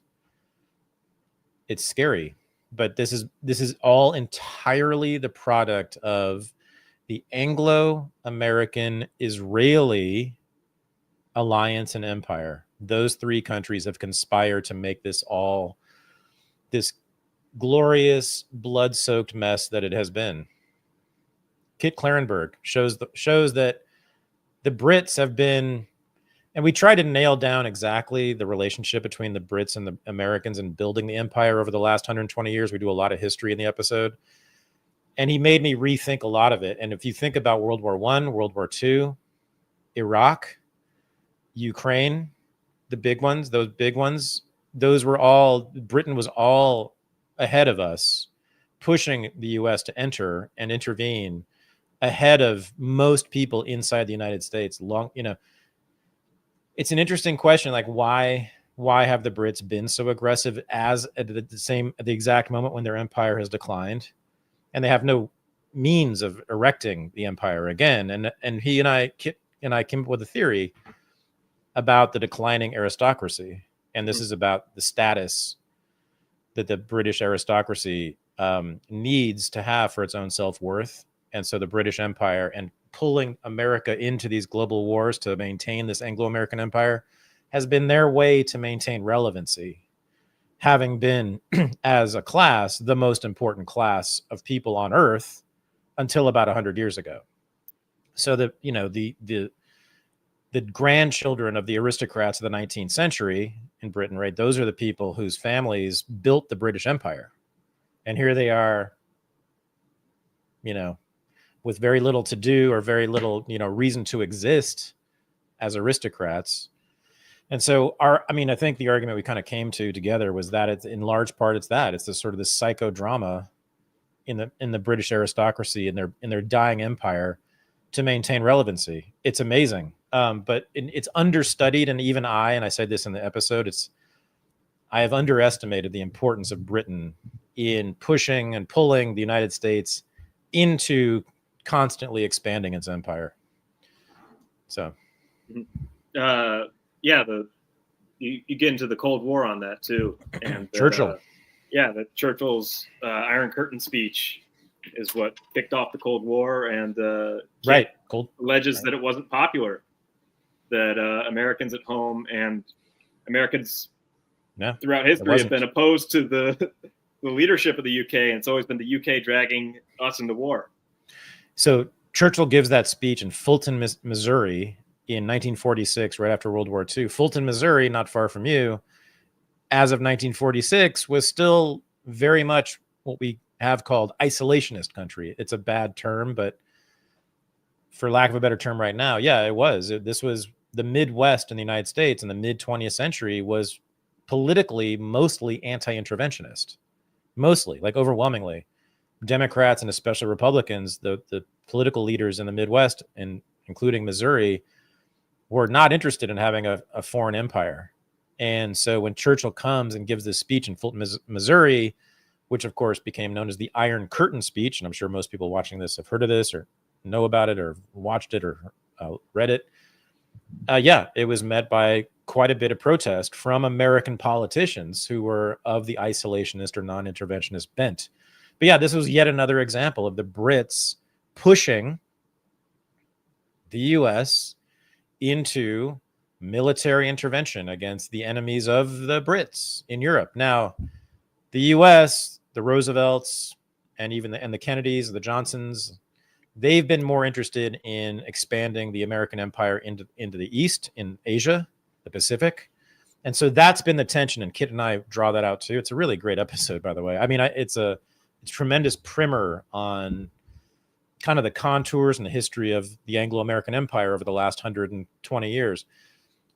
it's scary. But this is all entirely the product of the Anglo-American Israeli alliance and empire. Those three countries have conspired to make this all this glorious, blood-soaked mess that it has been. Kit Clarenberg shows that the Brits have been, and we try to nail down exactly the relationship between the Brits and the Americans in building the empire over the last 120 years. We do a lot of history in the episode. And he made me rethink a lot of it. And if you think about World War I, World War II, Iraq, Ukraine, the big ones, those were all, Britain was all ahead of us, pushing the US to enter and intervene ahead of most people inside the United States. It's an interesting question, like why have the Brits been so aggressive at the exact moment when their empire has declined, and they have no means of erecting the empire again? And Kit and I came up with a theory about the declining aristocracy, and this is about the status that the British aristocracy needs to have for its own self-worth. And so the British Empire and pulling America into these global wars to maintain this Anglo-American empire has been their way to maintain relevancy, having been, as a class, the most important class of people on Earth until about 100 years ago. So the grandchildren of the aristocrats of the 19th century in Britain, right? Those are the people whose families built the British Empire. And here they are, with very little to do or very little, reason to exist as aristocrats. And so I think the argument we kind of came to together was that it's in large part, it's this sort of this psychodrama in the British aristocracy in their dying empire to maintain relevancy. It's amazing. But it's understudied. And even I said this in the episode, I have underestimated the importance of Britain in pushing and pulling the United States into constantly expanding its empire. So, you get into the Cold War on that too, and Churchill. Churchill's Iron Curtain speech is what kicked off the Cold War, and alleges that it wasn't popular, that Americans at home and Americans throughout history have been opposed to the leadership of the UK, and it's always been the UK dragging us into war. So Churchill gives that speech in Fulton, Missouri in 1946, right after World War II. Fulton, Missouri, not far from you, as of 1946, was still very much what we have called isolationist country. It's a bad term, but for lack of a better term right now, it was. This was the Midwest in the United States in the mid-20th century was politically mostly anti-interventionist. Mostly, like overwhelmingly. Democrats and especially Republicans, the political leaders in the Midwest, and including Missouri, were not interested in having a foreign empire. And so when Churchill comes and gives this speech in Fulton, Missouri, which of course became known as the Iron Curtain speech, and I'm sure most people watching this have heard of this or know about it or watched it or read it. It was met by quite a bit of protest from American politicians who were of the isolationist or non-interventionist bent. But this was yet another example of the Brits pushing the US into military intervention against the enemies of the Brits in Europe. Now, the US, the Roosevelts, and even the Kennedys, the Johnsons, they've been more interested in expanding the American empire into the East, in Asia, the Pacific. And so that's been the tension, and Kit and I draw that out too. It's a really great episode, by the way. I mean, it's a tremendous primer on kind of the contours and the history of the Anglo-American empire over the last 120 years.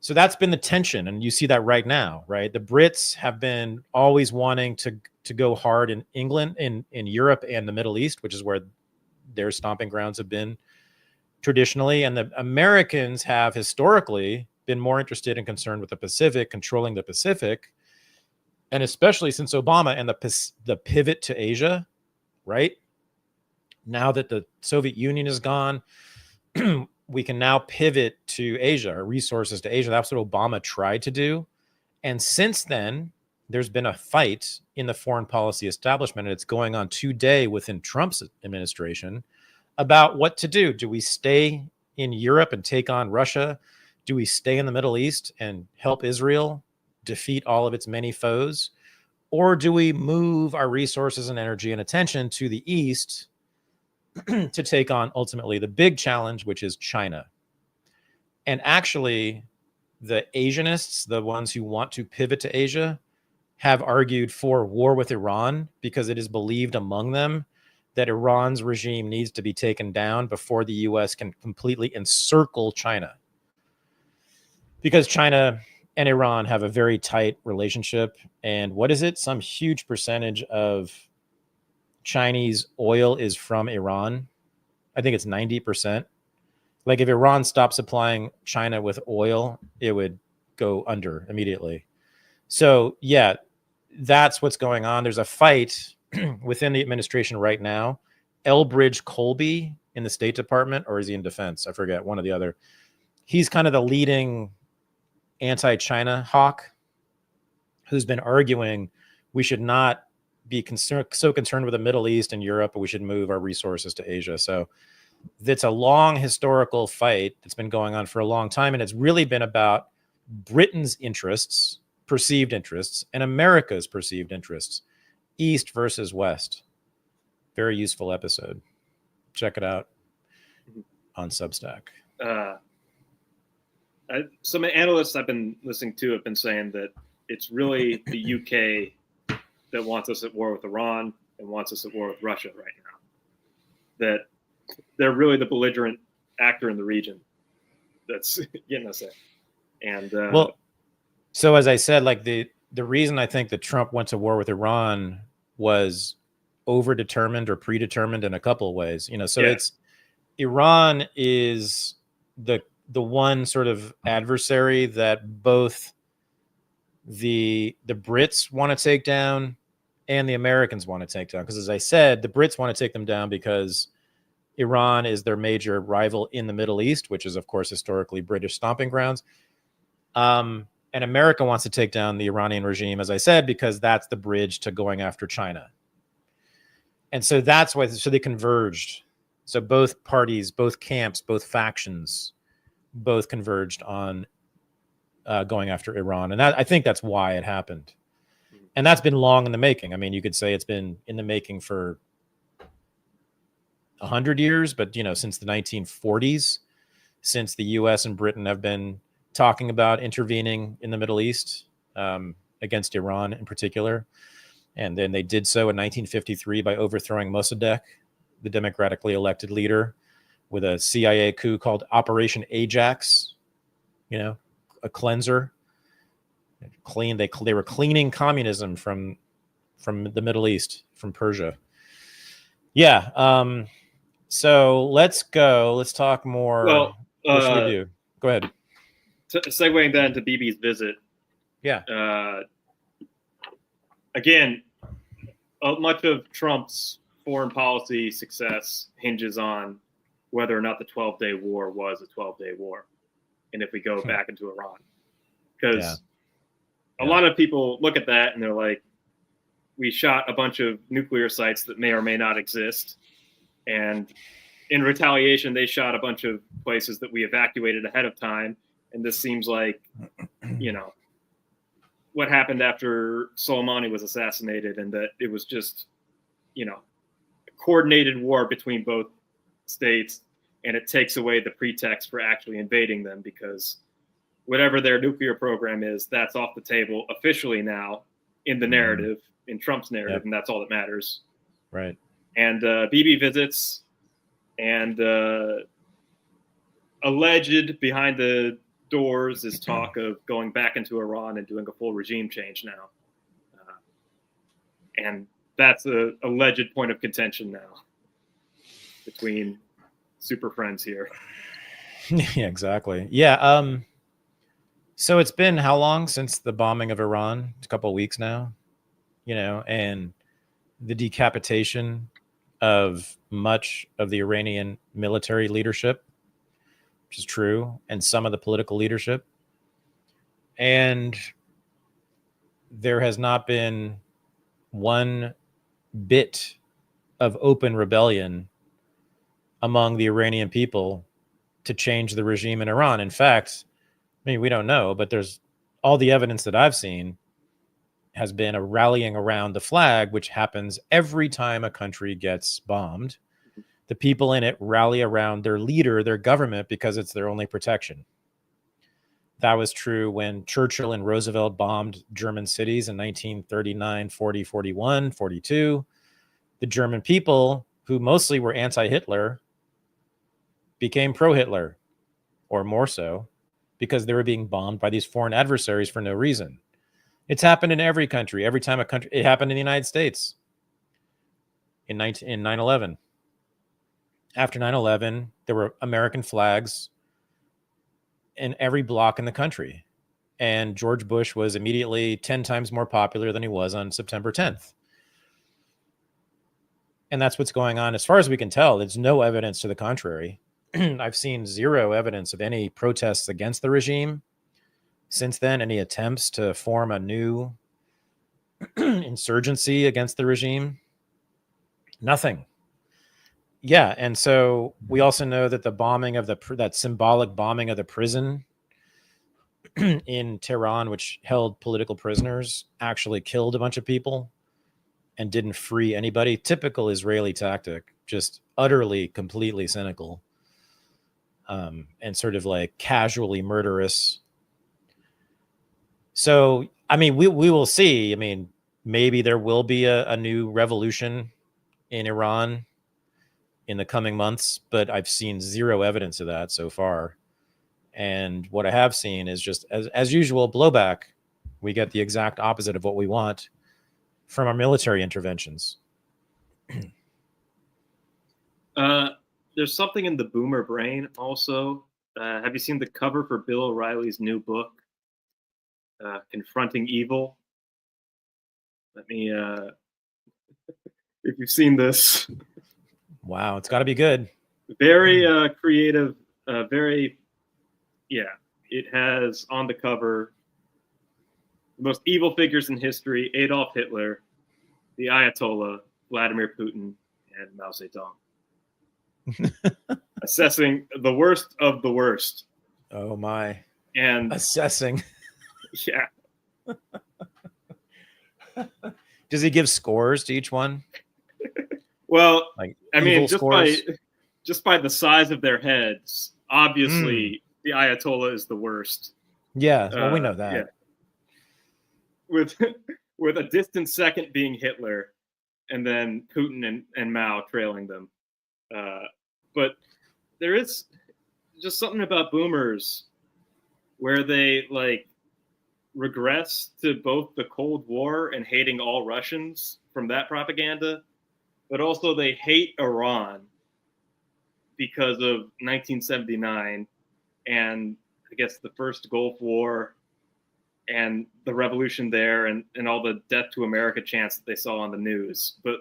So that's been the tension, and you see that right now, right? The Brits have been always wanting to go hard in England, in Europe and the Middle East, which is where their stomping grounds have been traditionally. And the Americans have historically been more interested and concerned with the Pacific, controlling the Pacific. And especially since Obama and the pivot to Asia, right? Now that the Soviet Union is gone, we can now pivot to Asia, our resources to Asia. That's what Obama tried to do. And since then, there's been a fight in the foreign policy establishment, and it's going on today within Trump's administration, about what to do. Do we stay in Europe and take on Russia? Do we stay in the Middle East and help Israel defeat all of its many foes? Or do we move our resources and energy and attention to the East to take on ultimately the big challenge, which is China? And actually, the Asianists, the ones who want to pivot to Asia, have argued for war with Iran because it is believed among them that Iran's regime needs to be taken down before the US can completely encircle China. Because China and Iran have a very tight relationship. And what is it? Some huge percentage of Chinese oil is from Iran. I think it's 90%. Like if Iran stopped supplying China with oil, it would go under immediately. So yeah, that's what's going on. There's a fight within the administration right now. Elbridge Colby in the State Department, or is he in defense? I forget, one or the other. He's kind of the leading anti-China hawk who's been arguing we should not be so concerned with the Middle East and Europe, but we should move our resources to Asia. So it's a long historical fight that's been going on for a long time, and it's really been about Britain's interests, perceived interests, and America's perceived interests, East versus West. Very useful episode. Check it out on Substack. Some analysts I've been listening to have been saying that it's really the UK that wants us at war with Iran and wants us at war with Russia right now. That they're really the belligerent actor in the region that's getting us there. And well, so as I said, like the reason I think that Trump went to war with Iran was overdetermined or predetermined in a couple of ways. You know, so it's Iran is the one sort of adversary that both the Brits want to take down and the Americans want to take down. Because as I said, the Brits want to take them down because Iran is their major rival in the Middle East, which is, of course, historically British stomping grounds. And America wants to take down the Iranian regime, as I said, because that's the bridge to going after China. And so that's why, so they converged. So both parties, both camps, both factions, both converged on going after Iran. And that, I think that's why it happened. And that's been long in the making. I mean, you could say it's been in the making for 100 years, but, you know, since the 1940s, since the US and Britain have been talking about intervening in the Middle East against Iran in particular. And then they did so in 1953 by overthrowing Mossadegh, the democratically elected leader, with a CIA coup called Operation Ajax, you know, a cleanser. They were cleaning communism from the Middle East, from Persia. Yeah. So let's go. Let's talk more. Well, what should we do? Go ahead. Segueing then to Bibi's visit. Yeah. Again, much of Trump's foreign policy success hinges on whether or not the 12-day war was a 12-day war, and if we go back into Iran. Because a lot of people look at that and they're like, we shot a bunch of nuclear sites that may or may not exist, and in retaliation, they shot a bunch of places that we evacuated ahead of time, and this seems like, you know, what happened after Soleimani was assassinated, and that it was just, you know, a coordinated war between both states, and it takes away the pretext for actually invading them, because whatever their nuclear program is, that's off the table officially now in the narrative, in Trump's narrative, and that's all that matters. Right. And Bibi visits, and alleged behind the doors is talk of going back into Iran and doing a full regime change now. And that's a alleged point of contention now between super friends here. Yeah, exactly. Yeah. So it's been how long since the bombing of Iran? A couple of weeks now, and the decapitation of much of the Iranian military leadership, which is true, and some of the political leadership. And there has not been one bit of open rebellion among the Iranian people to change the regime in Iran. In fact, I mean, we don't know, but there's all the evidence that I've seen has been a rallying around the flag, which happens every time a country gets bombed. The people in it rally around their leader, their government, because it's their only protection. That was true when Churchill and Roosevelt bombed German cities in 1939, 40, 41, 42. The German people, who mostly were anti-Hitler, became pro-Hitler, or more so, because they were being bombed by these foreign adversaries for no reason. It's happened in every country. Every time a country, it happened in the United States in 9/11. After 9/11, there were American flags in every block in the country. And George Bush was immediately 10 times more popular than he was on September 10th. And that's what's going on. As far as we can tell, there's no evidence to the contrary. I've seen zero evidence of any protests against the regime since then, any attempts to form a new insurgency against the regime. Nothing. Yeah, and so we also know that the bombing of that symbolic bombing of the prison in Tehran, which held political prisoners, actually killed a bunch of people and didn't free anybody. Typical Israeli tactic, just utterly, completely cynical, and sort of like casually murderous. So, I mean, we will see. I mean, maybe there will be a new revolution in Iran in the coming months, but I've seen zero evidence of that so far. And what I have seen is just, as usual, blowback. We get the exact opposite of what we want from our military interventions. There's something in the boomer brain also. Have you seen the cover for Bill O'Reilly's new book, Confronting Evil? Let me, if you've seen this. Wow, it's got to be good. Very creative, very, yeah. It has on the cover the most evil figures in history: Adolf Hitler, the Ayatollah, Vladimir Putin, and Mao Zedong. Assessing the worst of the worst. Oh my. And assessing. Yeah. Does he give scores to each one? Well, like, I mean, scores? just by the size of their heads, obviously the Ayatollah is the worst. Yeah, well, we know that. Yeah. With a distant second being Hitler, and then Putin and Mao trailing them. But there is just something about boomers where they like regress to both the Cold War and hating all Russians from that propaganda, but also they hate Iran because of 1979 and I guess the first Gulf War and the revolution there and all the death to America chants that they saw on the news. But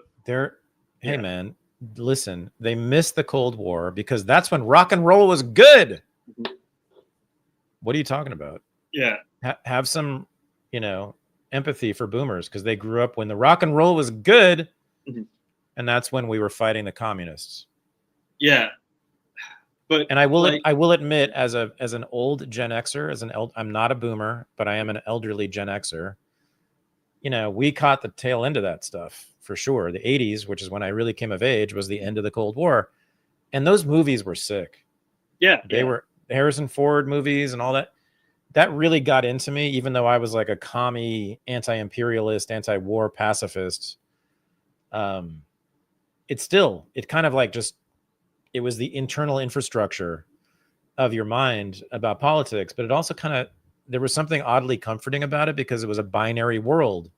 hey man, listen, they missed the Cold War because that's when rock and roll was good. Mm-hmm. What are you talking about? Yeah. Have some, empathy for boomers because they grew up when the rock and roll was good. Mm-hmm. And that's when we were fighting the communists. Yeah. And I will admit, as an old Gen Xer, I'm not a boomer, but I am an elderly Gen Xer. We caught the tail end of that stuff for sure. The 80s, which is when I really came of age, was the end of the Cold War, and those movies were sick. Yeah, they were the Harrison Ford movies and all that. That really got into me, even though I was like a commie, anti-imperialist, anti-war pacifist. It kind of like just. It was the internal infrastructure of your mind about politics, but it also there was something oddly comforting about it because it was a binary world.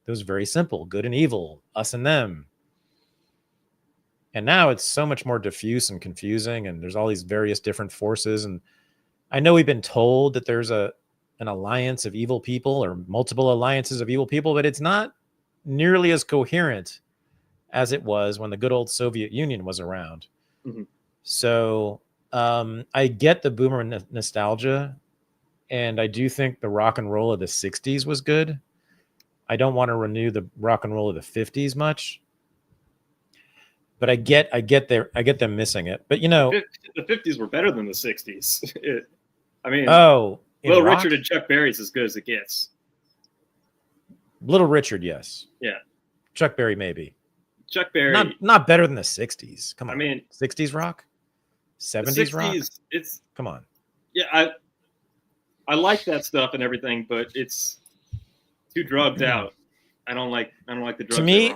It was very simple, good and evil, us and them. And now it's so much more diffuse and confusing, and there's all these various different forces. And I know we've been told that there's an alliance of evil people or multiple alliances of evil people, but it's not nearly as coherent as it was when the good old Soviet Union was around. Mm-hmm. So I get the boomer nostalgia, and I do think the rock and roll of the 60s was good. I don't want to renew the rock and roll of the 50s much, but I get them missing it. But the 50s were better than the 60s. Little Richard and Chuck Berry's as good as it gets. Little Richard, yes. Yeah. Chuck Berry, maybe. Chuck Berry, not better than the 60s. Come on. 60s rock, 70s rock. It's come on. Yeah, I like that stuff and everything, but it's too drugged out. I don't like the drugs. To me,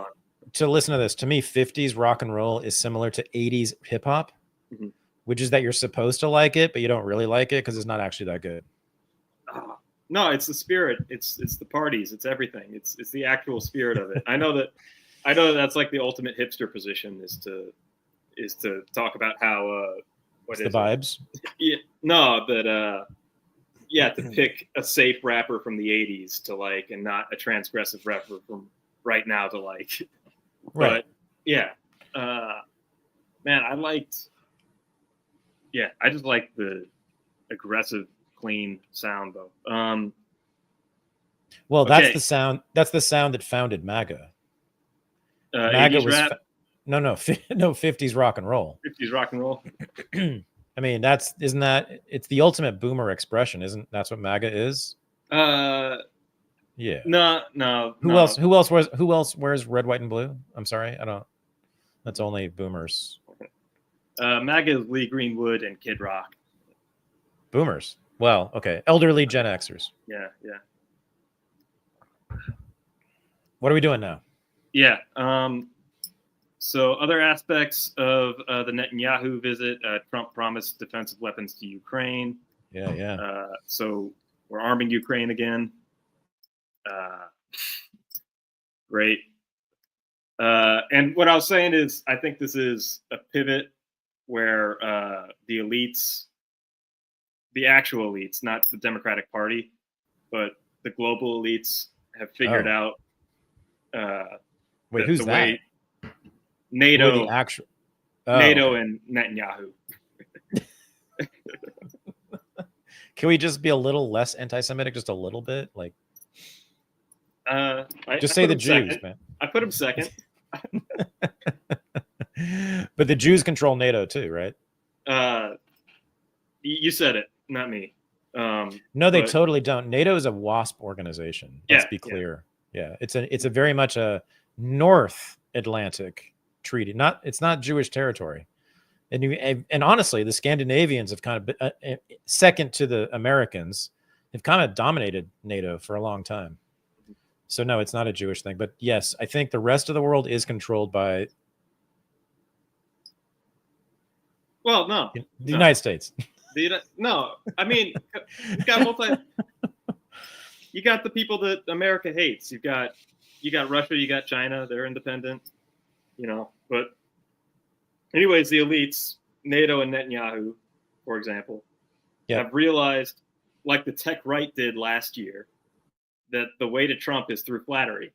to listen to this, to me, 50s rock and roll is similar to 80s hip hop, mm-hmm. which is that you're supposed to like it, but you don't really like it because it's not actually that good. No, it's the spirit. It's the parties. It's everything. It's the actual spirit of it. I know that that's like the ultimate hipster position is to talk about how what is the vibes? Yeah, no, but to pick a safe rapper from the 80s to like, and not a transgressive rapper from right now to like. Right. But yeah, man, I just like the aggressive, clean sound though. Well, that's the sound. That's the sound that founded Maga. Maga was rap? No, 50s rock and roll. 50s rock and roll. I mean, it's the ultimate boomer expression, isn't that's what Maga is? Yeah. No. Who else wears red, white, and blue? I'm sorry, I don't. That's only boomers. Maga is Lee Greenwood and Kid Rock. Boomers. Well, okay. Elderly Gen Xers. Yeah. What are we doing now? Yeah. So other aspects of the Netanyahu visit, Trump promised defensive weapons to Ukraine. Yeah. So we're arming Ukraine again. Great. And what I was saying is, I think this is a pivot where the elites, the actual elites, not the Democratic Party, but the global elites have figured out. Wait, who's that? Way NATO, NATO, okay. And Netanyahu. Can we just be a little less anti-Semitic, just a little bit, like? Just say the Jews, man. I put him second. But the Jews control NATO too, right? You said it, not me. No, they totally don't. NATO is a WASP organization. Let's be clear. Yeah, it's a very much a North Atlantic treaty. It's not Jewish territory. And honestly, the Scandinavians have kind of been, second to the Americans, have kind of dominated NATO for a long time. So no, it's not a Jewish thing. But yes, I think the rest of the world is controlled by. Well, no, the United States. No, I mean, you got the people that America hates. You got Russia, you got China. They're independent, But anyways, the elites, NATO and Netanyahu, for example, have realized, like the tech right did last year, that the way to Trump is through flattery.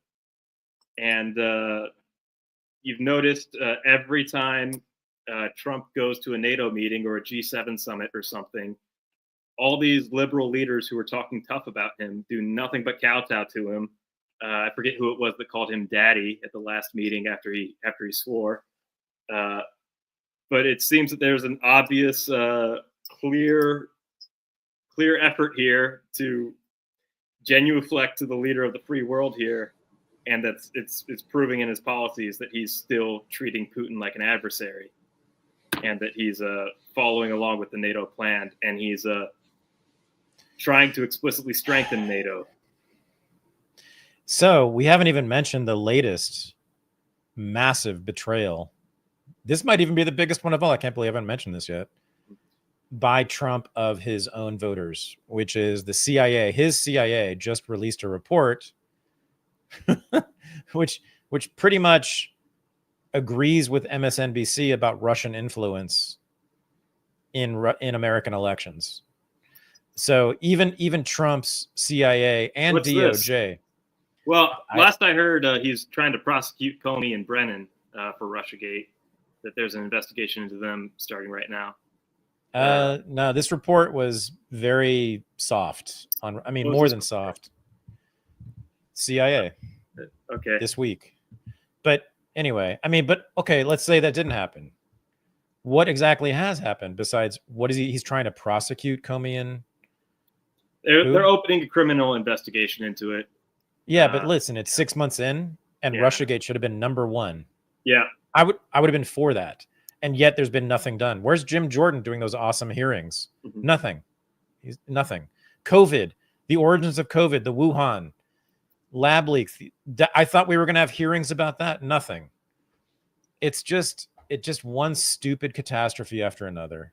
And you've noticed every time Trump goes to a NATO meeting or a G7 summit or something, all these liberal leaders who are talking tough about him do nothing but kowtow to him. I forget who it was that called him daddy at the last meeting after he swore. But it seems that there's an obvious, clear effort here to genuflect to the leader of the free world here, and that's it's proving in his policies that he's still treating Putin like an adversary, and that he's following along with the NATO plan, and he's trying to explicitly strengthen NATO. So we haven't even mentioned the latest massive betrayal. This might even be the biggest one of all. I can't believe I haven't mentioned this yet. by Trump of his own voters, which is the CIA. His CIA just released a report which pretty much agrees with MSNBC about Russian influence in American elections. So even Trump's CIA and What's DOJ. This? Well, last I heard, he's trying to prosecute Comey and Brennan for Russiagate. That there's an investigation into them starting right now. No, this report was very soft. More than soft. CIA. Okay. This week. But anyway, okay, let's say that didn't happen. What exactly has happened besides what is he's trying to prosecute Comey and they're opening a criminal investigation into it. Yeah, but listen, it's 6 months in and Russiagate should have been number one. Yeah. I would have been for that. And yet there's been nothing done. Where's Jim Jordan doing those awesome hearings? Mm-hmm. Nothing. He's nothing. COVID, the origins of COVID, the Wuhan lab leaks. I thought we were going to have hearings about that. Nothing. It's just one stupid catastrophe after another.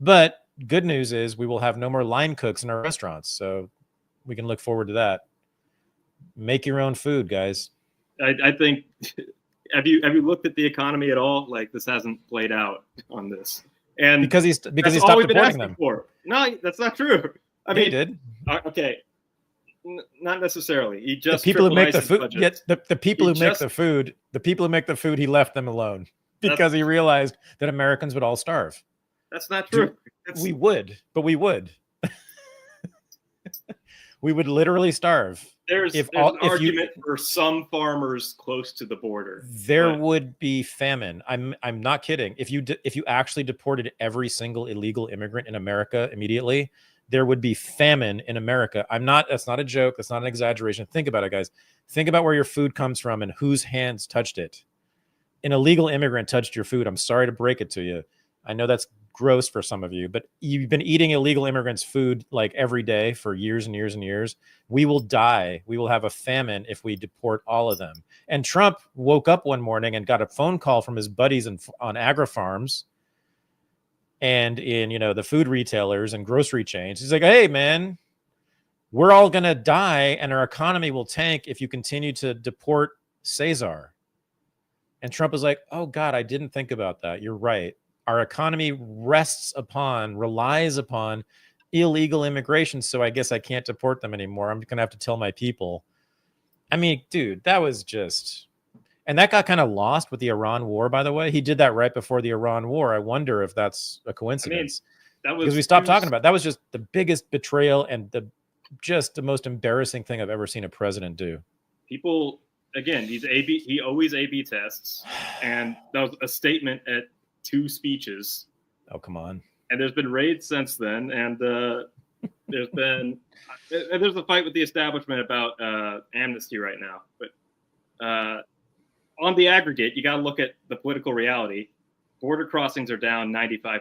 But good news is we will have no more line cooks in our restaurants. So we can look forward to that. Make your own food, guys. I think... Have you looked at the economy at all? Like, this hasn't played out on this, and because he stopped deporting them. No, that's not true. He did. Okay, not necessarily. He just the people who make the food. Yet the people who make the food. The people who make the food. He left them alone because he realized that Americans would all starve. That's not true. We would. We would literally starve. There's an argument for some farmers close to the border. There would be famine. I'm not kidding. If you actually deported every single illegal immigrant in America immediately, there would be famine in America. That's not a joke. That's not an exaggeration. Think about it, guys. Think about where your food comes from and whose hands touched it. An illegal immigrant touched your food. I'm sorry to break it to you. I know that's gross for some of you, but you've been eating illegal immigrants' food like every day for years and years and years. We will die. We will have a famine if we deport all of them. And Trump woke up one morning and got a phone call from his buddies on agri-farms and in, the food retailers and grocery chains. He's like, hey, man, we're all going to die and our economy will tank if you continue to deport Caesar. And Trump was like, oh, God, I didn't think about that. You're right. Our economy relies upon illegal immigration, so I guess I can't deport them anymore. I'm going to have to tell my people. Dude, that was just... And that got kind of lost with the Iran war, by the way. He did that right before the Iran war. I wonder if that's a coincidence. Because we stopped talking about it. That was just the biggest betrayal and the most embarrassing thing I've ever seen a president do. People, again, he always A/B tests, and that was a statement at 2 speeches. Oh, come on. And there's been raids since then, and there's a fight with the establishment about amnesty right now. But on the aggregate, you got to look at the political reality. Border crossings are down 95%.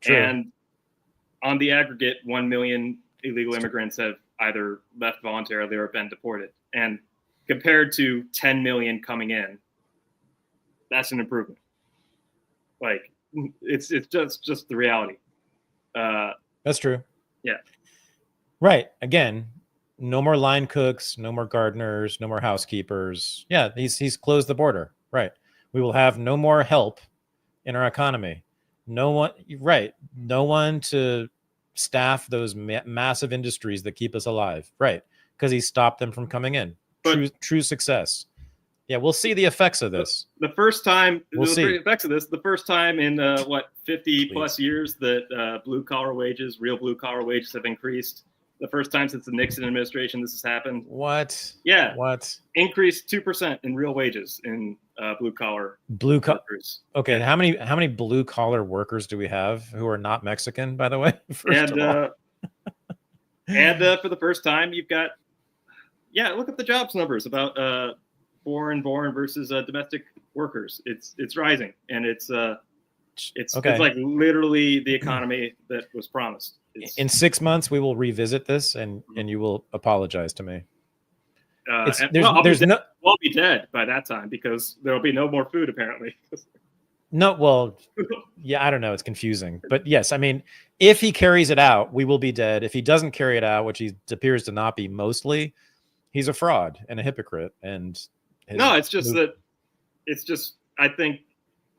True. And on the aggregate, 1 million illegal immigrants have either left voluntarily or been deported. And compared to 10 million coming in, that's an improvement. Like, it's just the reality. That's true. Yeah. Right. Again, no more line cooks, no more gardeners, no more housekeepers. Yeah, he's closed the border. Right. We will have no more help in our economy. No one to staff those massive industries that keep us alive. Right. Because he stopped them from coming in. True success. Yeah, we'll see the effects of this. The first time we'll see the effects of this. The first time in 50 plus years that real blue collar wages have increased. The first time since the Nixon administration this has happened. What? Yeah. What? Increased 2% in real wages in blue collar workers. Okay, how many blue collar workers do we have who are not Mexican, by the way? And for the first time, you've got look at the jobs numbers about foreign born versus domestic workers. It's rising, and it's like literally the economy that was promised. In 6 months, we will revisit this, and you will apologize to me. I'll be dead by that time because there will be no more food apparently. No, well, Yeah, I don't know. It's confusing. But yes, I mean, if he carries it out, we will be dead. If he doesn't carry it out, which he appears to not be mostly, he's a fraud and a hypocrite. And no, it's just that I think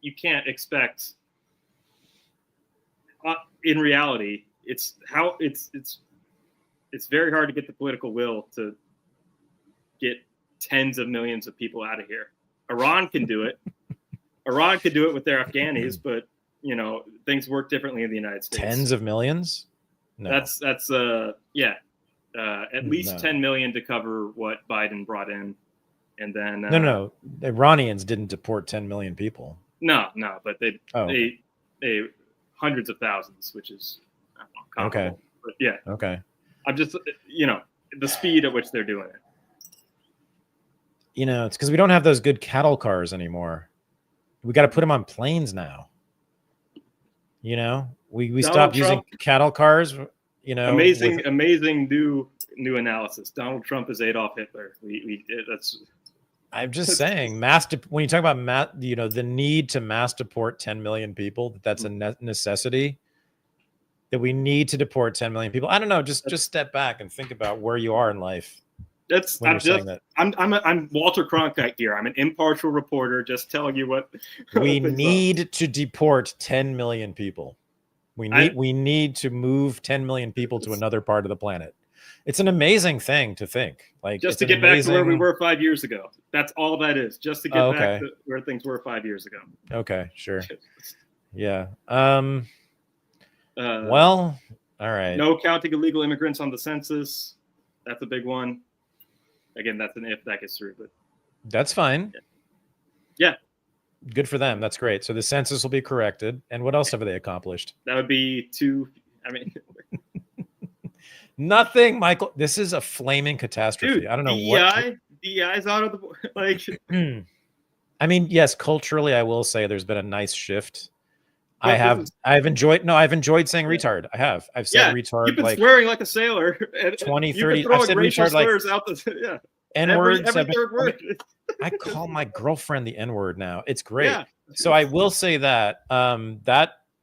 you can't expect in reality, it's very hard to get the political will to get tens of millions of people out of here. Iran can do it. Iran could do it with their Afghanis, but things work differently in the United States. Tens of millions? No. That's at least 10 million to cover what Biden brought in, and then no, the Iranians didn't deport 10 million people. No, but they hundreds of thousands, which is okay. But yeah, okay. I'm just the speed at which they're doing it. It's because we don't have those good cattle cars anymore. We got to put them on planes now. We stopped using cattle cars. Amazing new analysis. Donald Trump is Adolf Hitler. That's. I'm just saying, when you talk about the need to mass deport 10 million people, that's a necessity. That we need to deport 10 million people. I don't know. Just step back and think about where you are in life. I'm Walter Cronkite here. I'm an impartial reporter, just telling you what we need to deport 10 million people. We need to move 10 million people to another part of the planet. It's an amazing thing to think. Just to get back to where we were 5 years ago. That's all that is. Just to get back to where things were 5 years ago. Okay, sure. Yeah. Well, all right. No counting illegal immigrants on the census. That's a big one. Again, that's an if that gets through, but that's fine. Yeah. Good for them. That's great. So the census will be corrected. And what else have they accomplished? That would be nothing, Michael. This is a flaming catastrophe. Dude, I don't know DEI's out of the yes, culturally, I will say there's been a nice shift. I've enjoyed saying retard. I've said retard. You've been swearing like a sailor. 20, 30. I've said retard like N-words. Every third word. I call my girlfriend the N-word now. It's great. Yeah. So I will say that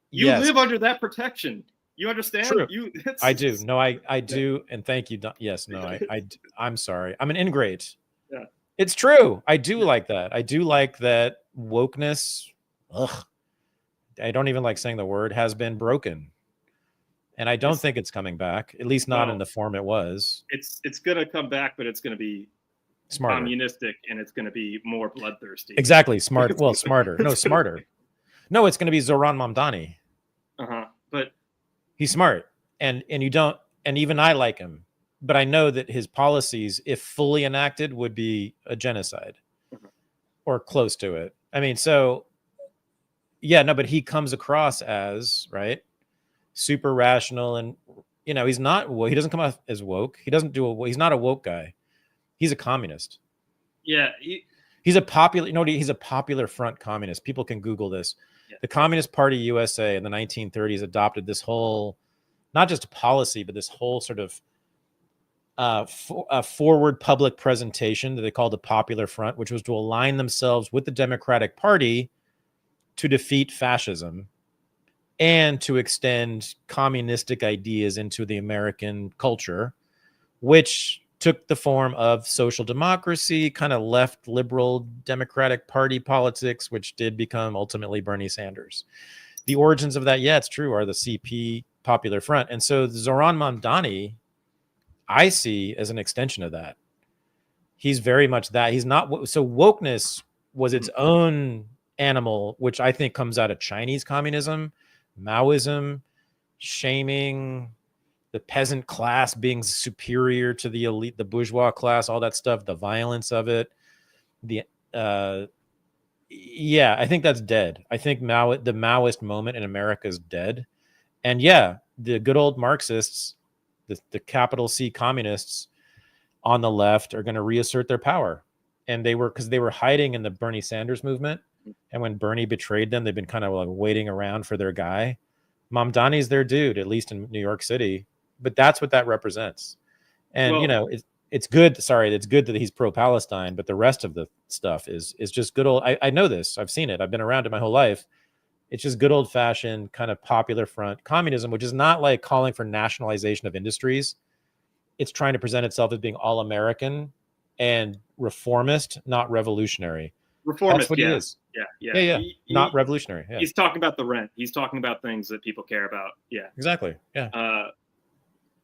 you live under that protection. You understand? True. I do. No, I do. And thank you. Yes. No, I'm sorry. I'm an ingrate. Yeah. It's true. I do like that. I do like that wokeness. Ugh. I don't even like saying the word, has been broken. And I don't think it's coming back, at least not in the form it was. It's going to come back, but it's going to be smarter, communistic, and it's going to be more bloodthirsty. Exactly. Smarter. No, smarter. No, it's going to be Zoran Mamdani. But he's smart. And you don't, and even I like him, but I know that his policies, if fully enacted, would be a genocide or close to it. I mean, so yeah, no, but he comes across as super rational, and he doesn't come off as woke. He doesn't he's not a woke guy. He's a communist. Yeah. He's a popular, he's a popular front communist. People can Google this. Yeah. The Communist Party USA in the 1930s adopted this whole, not just policy, but this whole sort of forward public presentation that they called the Popular Front, which was to align themselves with the Democratic Party to defeat fascism and to extend communistic ideas into the American culture, which took the form of social democracy, kind of left liberal Democratic Party politics, which did become ultimately Bernie Sanders. The origins of that, it's true, are the CP Popular Front. And so Zoran Mamdani, I see as an extension of that. He's very much that. He's not, so wokeness was its own animal, which I think comes out of Chinese communism, Maoism, shaming the peasant class being superior to the elite, the bourgeois class, all that stuff, the violence of it. I think that's dead. I think the Maoist moment in America is dead. And the good old Marxists, the capital C communists on the left are going to reassert their power. And because they were hiding in the Bernie Sanders movement. And when Bernie betrayed them, they've been kind of like waiting around for their guy. Mamdani's their dude, at least in New York City. But that's what that represents. And, it's good. Sorry, it's good that he's pro-Palestine, but the rest of the stuff is just good old. I know this. I've seen it. I've been around it my whole life. It's just good old fashioned kind of popular front communism, which is not like calling for nationalization of industries. It's trying to present itself as being all American and reformist, not revolutionary. Reformist, that's what he is. Yeah. Not revolutionary. Yeah. He's talking about the rent. He's talking about things that people care about. Yeah, exactly. Yeah.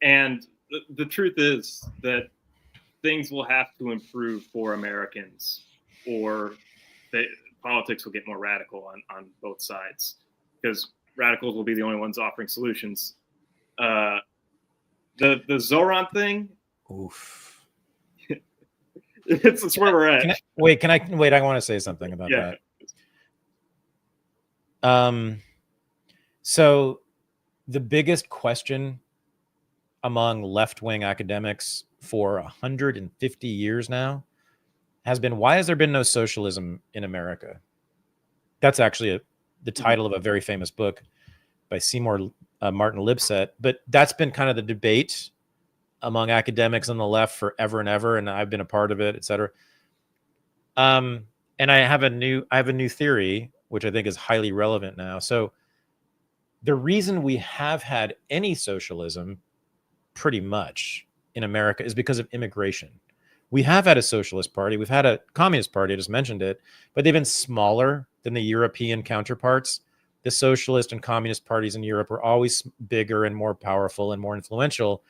And the truth is that things will have to improve for Americans, or politics will get more radical on both sides, because radicals will be the only ones offering solutions. The Zoran thing. Oof. It's where we're at. Can I wait? I want to say something about that. So the biggest question among left-wing academics for 150 years now has been, why has there been no socialism in America? That's actually the title of a very famous book by Seymour Martin Lipset. But that's been kind of the debate among academics on the left forever and ever, and I've been a part of it, et cetera. And I have a new theory, which I think is highly relevant now. So the reason we have had any socialism pretty much in America is because of immigration. We have had a socialist party. We've had a communist party. I just mentioned it, but they've been smaller than the European counterparts. The socialist and communist parties in Europe were always bigger and more powerful and more influential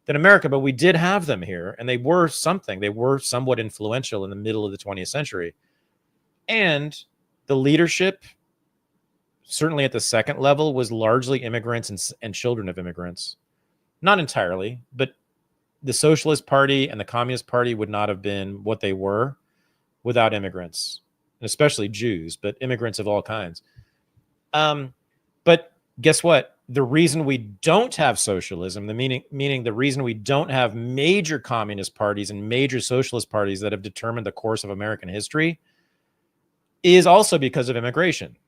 than America, but we did have them here, and they were something. They were somewhat influential in the middle of the 20th century. And the leadership, certainly at the second level, was largely immigrants and children of immigrants. Not entirely, but the Socialist Party and the Communist Party would not have been what they were without immigrants, and especially Jews, but immigrants of all kinds. But guess what? The reason we don't have socialism, meaning the reason we don't have major communist parties and major socialist parties that have determined the course of American history, is also because of immigration.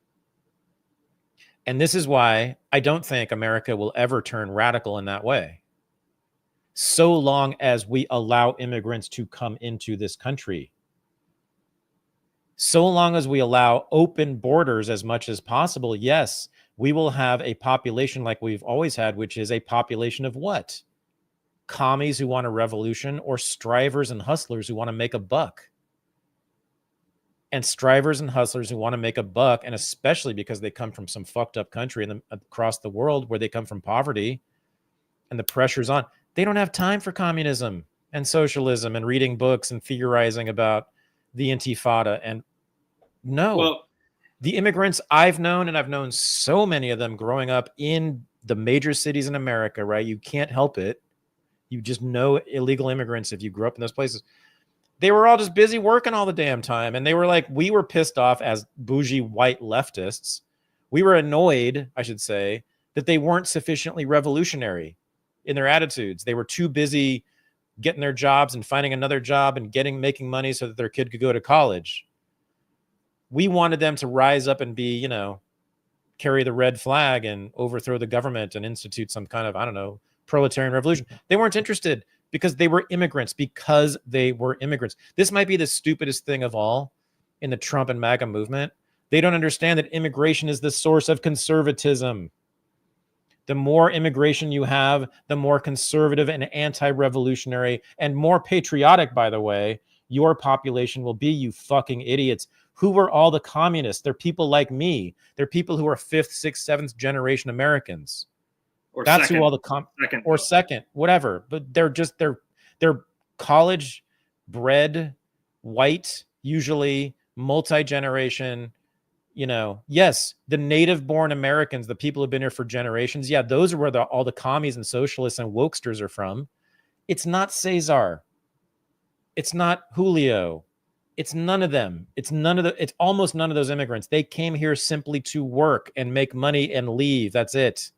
And this is why I don't think America will ever turn radical in that way, so long as we allow immigrants to come into this country. So long as we allow open borders as much as possible, yes, we will have a population like we've always had, which is a population of what? Commies who want a revolution, or strivers and hustlers who want to make a buck. And strivers and hustlers who want to make a buck, and especially because they come from some fucked up country across the world where they come from poverty and the pressure's on, they don't have time for communism and socialism and reading books and theorizing about the Intifada. And the immigrants I've known, and I've known so many of them growing up in the major cities in America, right? You can't help it. You just know illegal immigrants if you grew up in those places. They were all just busy working all the damn time. And they were like, we were pissed off as bougie white leftists. We were annoyed, I should say, that they weren't sufficiently revolutionary in their attitudes. They were too busy getting their jobs and finding another job and making money so that their kid could go to college. We wanted them to rise up and be, carry the red flag and overthrow the government and institute some kind of, proletarian revolution. They weren't interested because they were immigrants, This might be the stupidest thing of all in the Trump and Maga movement. They don't understand that immigration is the source of conservatism. The more immigration you have, the more conservative and anti-revolutionary and more patriotic, by the way, your population will be, you fucking idiots. Who were all the communists? They're people like me. They're people who are 5th, 6th, 7th generation Americans. That's second, who all the second, whatever. But they're college bred, white, usually multi-generation. Yes, the native born Americans, the people who've been here for generations. Yeah, those are where all the commies and socialists and wokesters are from. It's not Cesar. It's not Julio. It's none of them. It's almost none of those immigrants. They came here simply to work and make money and leave. That's it.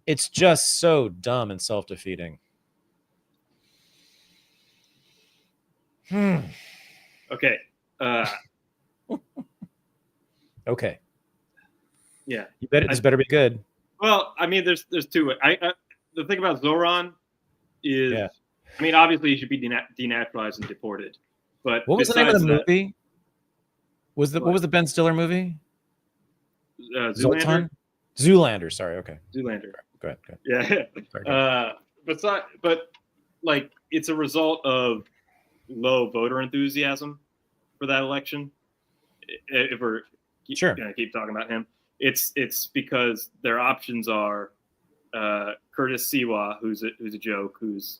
It's just so dumb and self-defeating. Okay. Okay. Yeah. This better be good. Well, I mean, there's two. The thing about Zoran is, obviously he should be denaturalized and deported. But what was the name of the movie? What was the Ben Stiller movie? Zoolander. Zoolander. Sorry. Okay. Zoolander. Go ahead. Yeah. Sorry, but like it's a result of low voter enthusiasm for that election. If we're gonna keep talking about him, it's because their options are Curtis Siwa, who's a joke, who's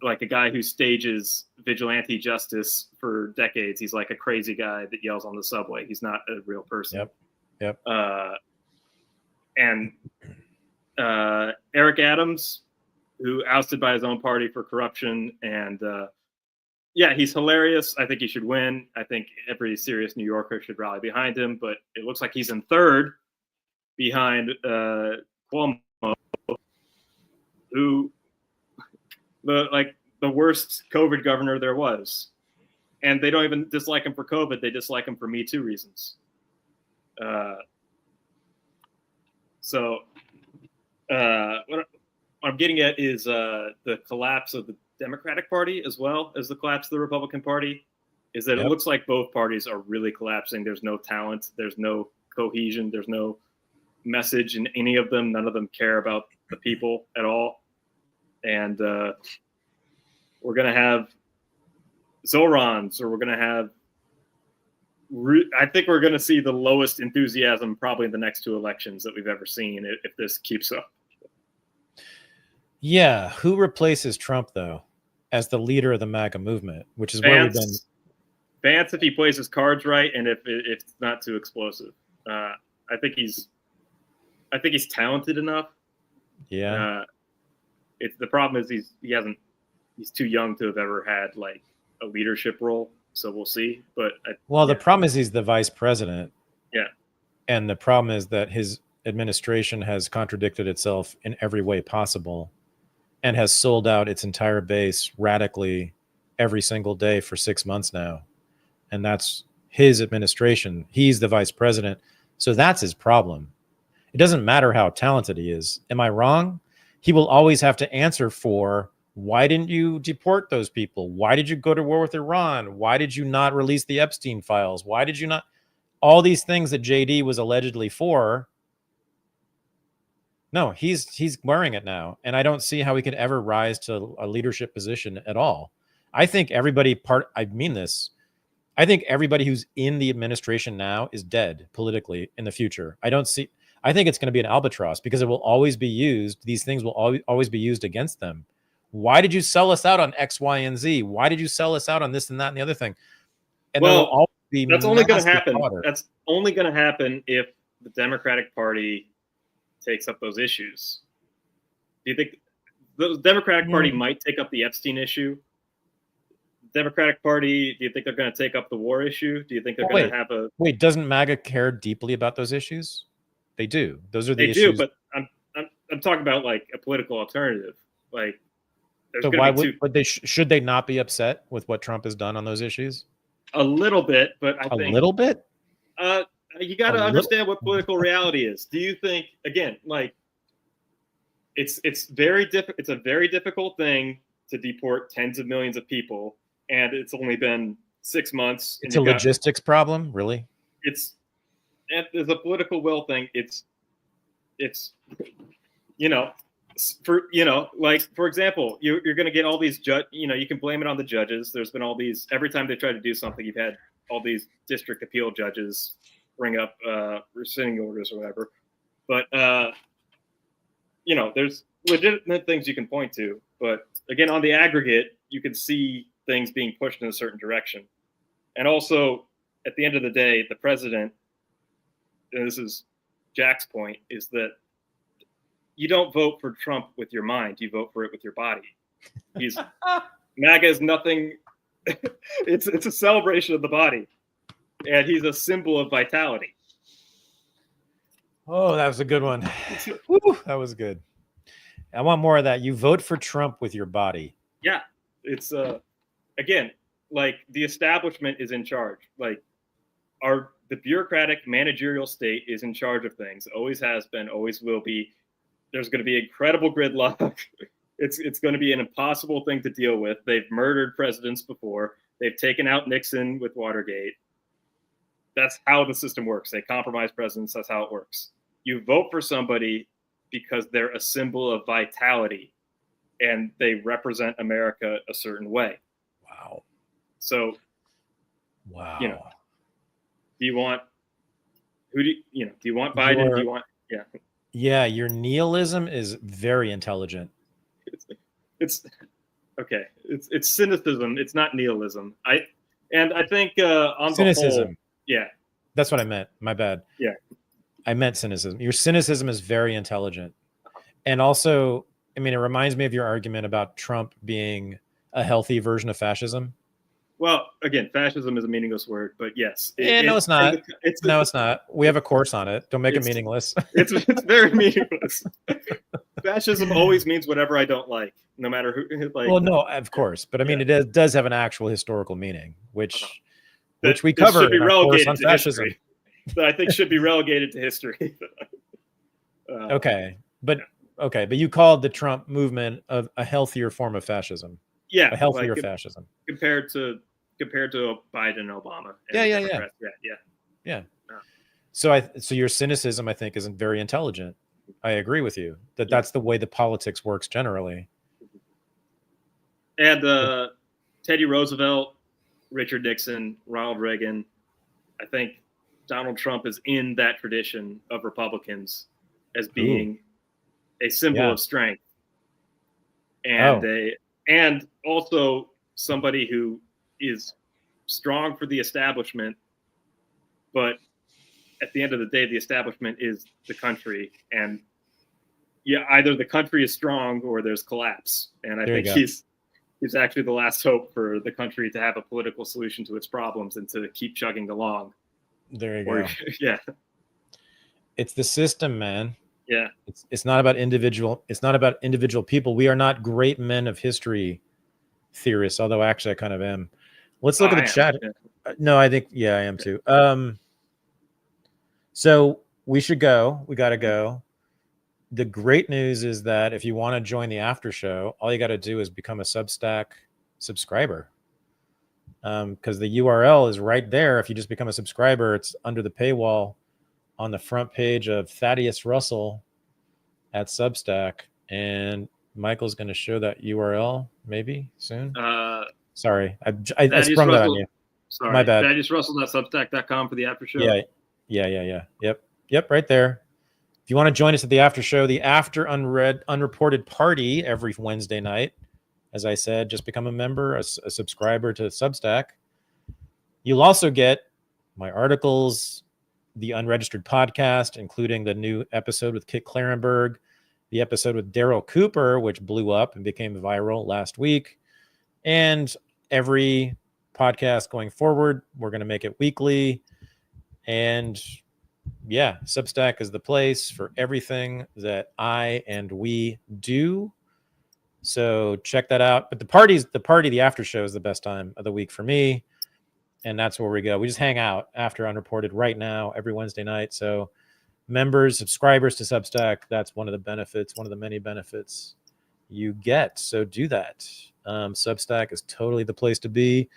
like a guy who stages vigilante justice for decades. He's like a crazy guy that yells on the subway. He's not a real person. Yep. And Eric Adams, who ousted by his own party for corruption, and he's hilarious. I think he should win. I think every serious New Yorker should rally behind him. But it looks like he's in third behind Cuomo, who the worst COVID governor there was. And they don't even dislike him for COVID. They dislike him for Me Too reasons. What I'm getting at is the collapse of the Democratic Party as well as the collapse of the Republican Party, is that it looks like both parties are really collapsing. There's no talent. There's no cohesion. There's no message in any of them. None of them care about the people at all. And we're going to have Zorons, or we're going to have I think we're going to see the lowest enthusiasm probably in the next two elections that we've ever seen if this keeps up. Yeah. Who replaces Trump, though, as the leader of the MAGA movement, which is where we've been. Vance, if he plays his cards right, and if it's not too explosive. I think he's talented enough. Yeah. The problem is he's too young to have ever had like a leadership role. So we'll see. But the problem is he's the vice president. Yeah. And the problem is that his administration has contradicted itself in every way possible and has sold out its entire base radically every single day for 6 months now. And that's his administration. He's the vice president. So that's his problem. It doesn't matter how talented he is. Am I wrong? He will always have to answer for, why didn't you deport those people? Why did you go to war with Iran? Why did you not release the Epstein files? Why did you not? All these things that JD was allegedly for. No, he's wearing it now. And I don't see how he could ever rise to a leadership position at all. I think I think everybody who's in the administration now is dead politically in the future. I think it's going to be an albatross because it will always be used. These things will always be used against them. Why did you sell us out on X, Y, and Z? Why did you sell us out on this and that and the other thing? And that's only going to happen. That's only going to happen if the Democratic Party takes up those issues. Do you think the Democratic Party might take up the Epstein issue? Democratic Party, do you think they're going to take up the war issue? Do you think they're going to have a... Wait, doesn't MAGA care deeply about those issues? They do. Those are the issues. They do, but I'm talking about like a political alternative. Like, so why should they not be upset with what Trump has done on those issues? A little bit, but I think... A little bit? You got to understand what political reality is. Do you think, again, like, it's a very difficult thing to deport tens of millions of people, and it's only been 6 months. It's a logistics problem, really? There's a political will thing. It's for example, you're going to get all these you can blame it on the judges. There's been all these, every time they try to do something, you've had all these district appeal judges bring up rescinding orders or whatever. But there's legitimate things you can point to. But again, on the aggregate, you can see things being pushed in a certain direction. And also, at the end of the day, the president, and this is Jack's point, is that you don't vote for Trump with your mind. You vote for it with your body. MAGA is nothing. It's a celebration of the body. And he's a symbol of vitality. Oh, that was a good one. Woo, that was good. I want more of that. You vote for Trump with your body. Yeah. It's, again, like the establishment is in charge. Like the bureaucratic managerial state is in charge of things. Always has been, always will be. There's going to be incredible gridlock. It's going to be an impossible thing to deal with. They've murdered presidents before. They've taken out Nixon with Watergate. That's how the system works. They compromise presidents. That's how it works. You vote for somebody because they're a symbol of vitality and they represent America a certain way. Wow. So, wow. Do you want Biden? Do you want, Yeah. Your nihilism is very intelligent. It's okay. It's cynicism. It's not nihilism. I think on cynicism. The whole, yeah. That's what I meant. My bad. Yeah. I meant cynicism. Your cynicism is very intelligent. And also, I mean, it reminds me of your argument about Trump being a healthy version of fascism. Well, again, fascism is a meaningless word, but yes. No, it's not. No, it's not. We have a course on it. Don't make it meaningless. It's very meaningless. Fascism always means whatever I don't like, no matter who. Like, well, no, of course. But I mean, it does have an actual historical meaning, which we This cover should be in our course on fascism. That I think should be relegated to history. Okay. But you called the Trump movement a healthier form of fascism. Yeah, a healthier fascism compared to Biden and Obama. And yeah. So your cynicism, I think, isn't very intelligent. I agree with you that that's the way the politics works generally. And Teddy Roosevelt, Richard Nixon, Ronald Reagan, I think Donald Trump is in that tradition of Republicans as being a symbol of strength and also somebody who is strong for the establishment, but at the end of the day, the establishment is the country, and either the country is strong or there's collapse. And I think he's actually the last hope for the country to have a political solution to its problems and to keep chugging along. There you go. Yeah. It's the system, man. Yeah. It's not about individual. It's not about individual people. We are not great men of history theorists, although actually I kind of am. Let's look at the chat. No, I think, I am too. So we should go. We got to go. The great news is that if you want to join the after show, all you got to do is become a Substack subscriber. Because the URL is right there. If you just become a subscriber, it's under the paywall on the front page of Thaddeus Russell at Substack. And Michael's going to show that URL maybe soon. Sorry, I sprung that on you. Sorry, my bad. ThaddeusRussell.substack.com for the after show. Yeah. Yep, right there. If you want to join us at the after show, the after unreported party every Wednesday night. As I said, just become a member, a subscriber to Substack. You'll also get my articles, the Unregistered podcast, including the new episode with Kit Clarenberg, the episode with Daryl Cooper, which blew up and became viral last week. And every podcast going forward, we're going to make it weekly. And Substack is the place for everything that I and we do. So check that out. But the after show is the best time of the week for me. And that's where we go. We just hang out after Unreported right now, every Wednesday night. So members, subscribers to Substack, that's one of the benefits, one of the many benefits you get. So do that. Substack is totally the place to be.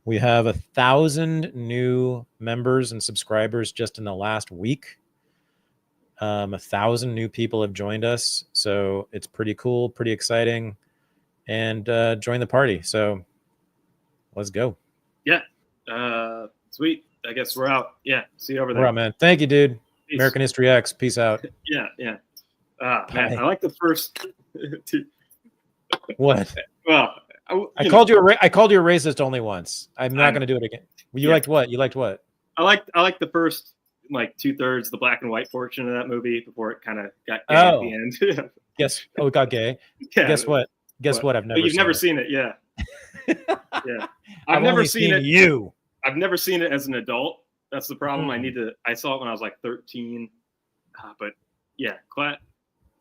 We have 1,000 new members and subscribers just in the last week. 1,000 new people have joined us. So it's pretty cool, pretty exciting. And join the party. So let's go. Yeah. Sweet. I guess we're out. Yeah. See you over there. We're out, man. Thank you, dude. Peace. American History X. Peace out. Yeah. Man, I like the first two. What? Well, I called you a racist only once. I'm not going to do it again. You liked what? I like the first 2/3, the black and white portion of that movie before it kind of got gay at the end. It got gay. Yeah. Guess what? You've never seen it. Yeah. Yeah. I've never seen it. I've never seen it as an adult. That's the problem. I saw it when I was 13. But yeah,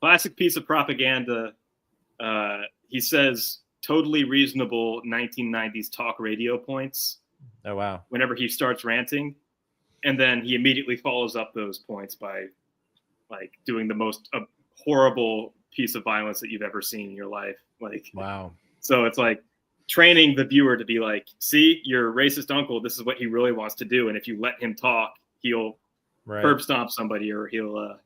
classic piece of propaganda. He says totally reasonable 1990s talk radio points. Oh, wow. Whenever he starts ranting. And then he immediately follows up those points by doing the most horrible piece of violence that you've ever seen in your life. Wow. So it's training the viewer to be like, see, your racist uncle, this is what he really wants to do. And if you let him talk, he'll curb stomp somebody, or he'll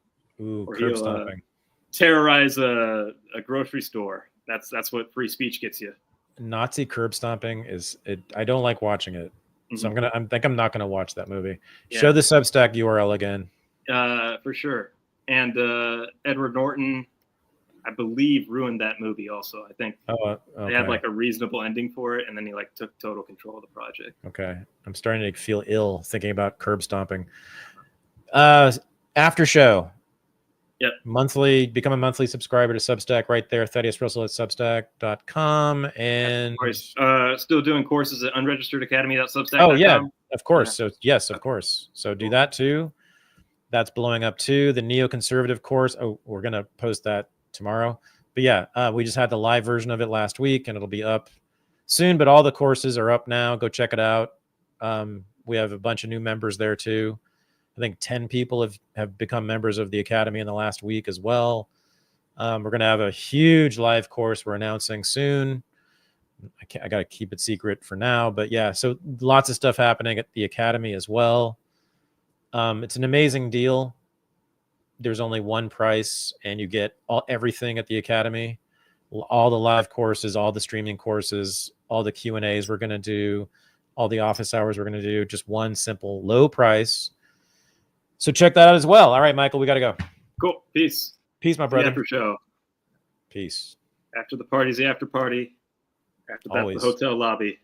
terrorize a grocery store. That's what free speech gets you. Nazi curb stomping is it. I don't like watching it. So I'm not gonna watch that movie. Yeah. Show the Substack URL again. For sure. And Edward Norton, I believe, ruined that movie also. I think they had like a reasonable ending for it, and then he like took total control of the project. Okay. I'm starting to feel ill thinking about curb stomping. After show. Yep. Become a monthly subscriber to Substack right there. ThaddeusRussell@substack.com. And still doing courses at unregisteredacademy.substack.com. Oh yeah, of course. Yeah. So yes, of course. So do that too. That's blowing up too. The neoconservative course. Oh, we're gonna post that tomorrow. But yeah, we just had the live version of it last week, and it'll be up soon. But all the courses are up now. Go check it out. We have a bunch of new members there too. I think 10 people have become members of the Academy in the last week as well. We're going to have a huge live course we're announcing soon. I got to keep it secret for now. But yeah, so lots of stuff happening at the Academy as well. It's an amazing deal. There's only one price, and you get everything at the Academy. All the live courses, all the streaming courses, all the Q&As we're going to do, all the office hours we're going to do. Just one simple low price. So check that out as well. All right, Michael, we got to go. Cool. Peace. Peace, my brother. After show. Peace. After the party's the after party. After that, the hotel lobby.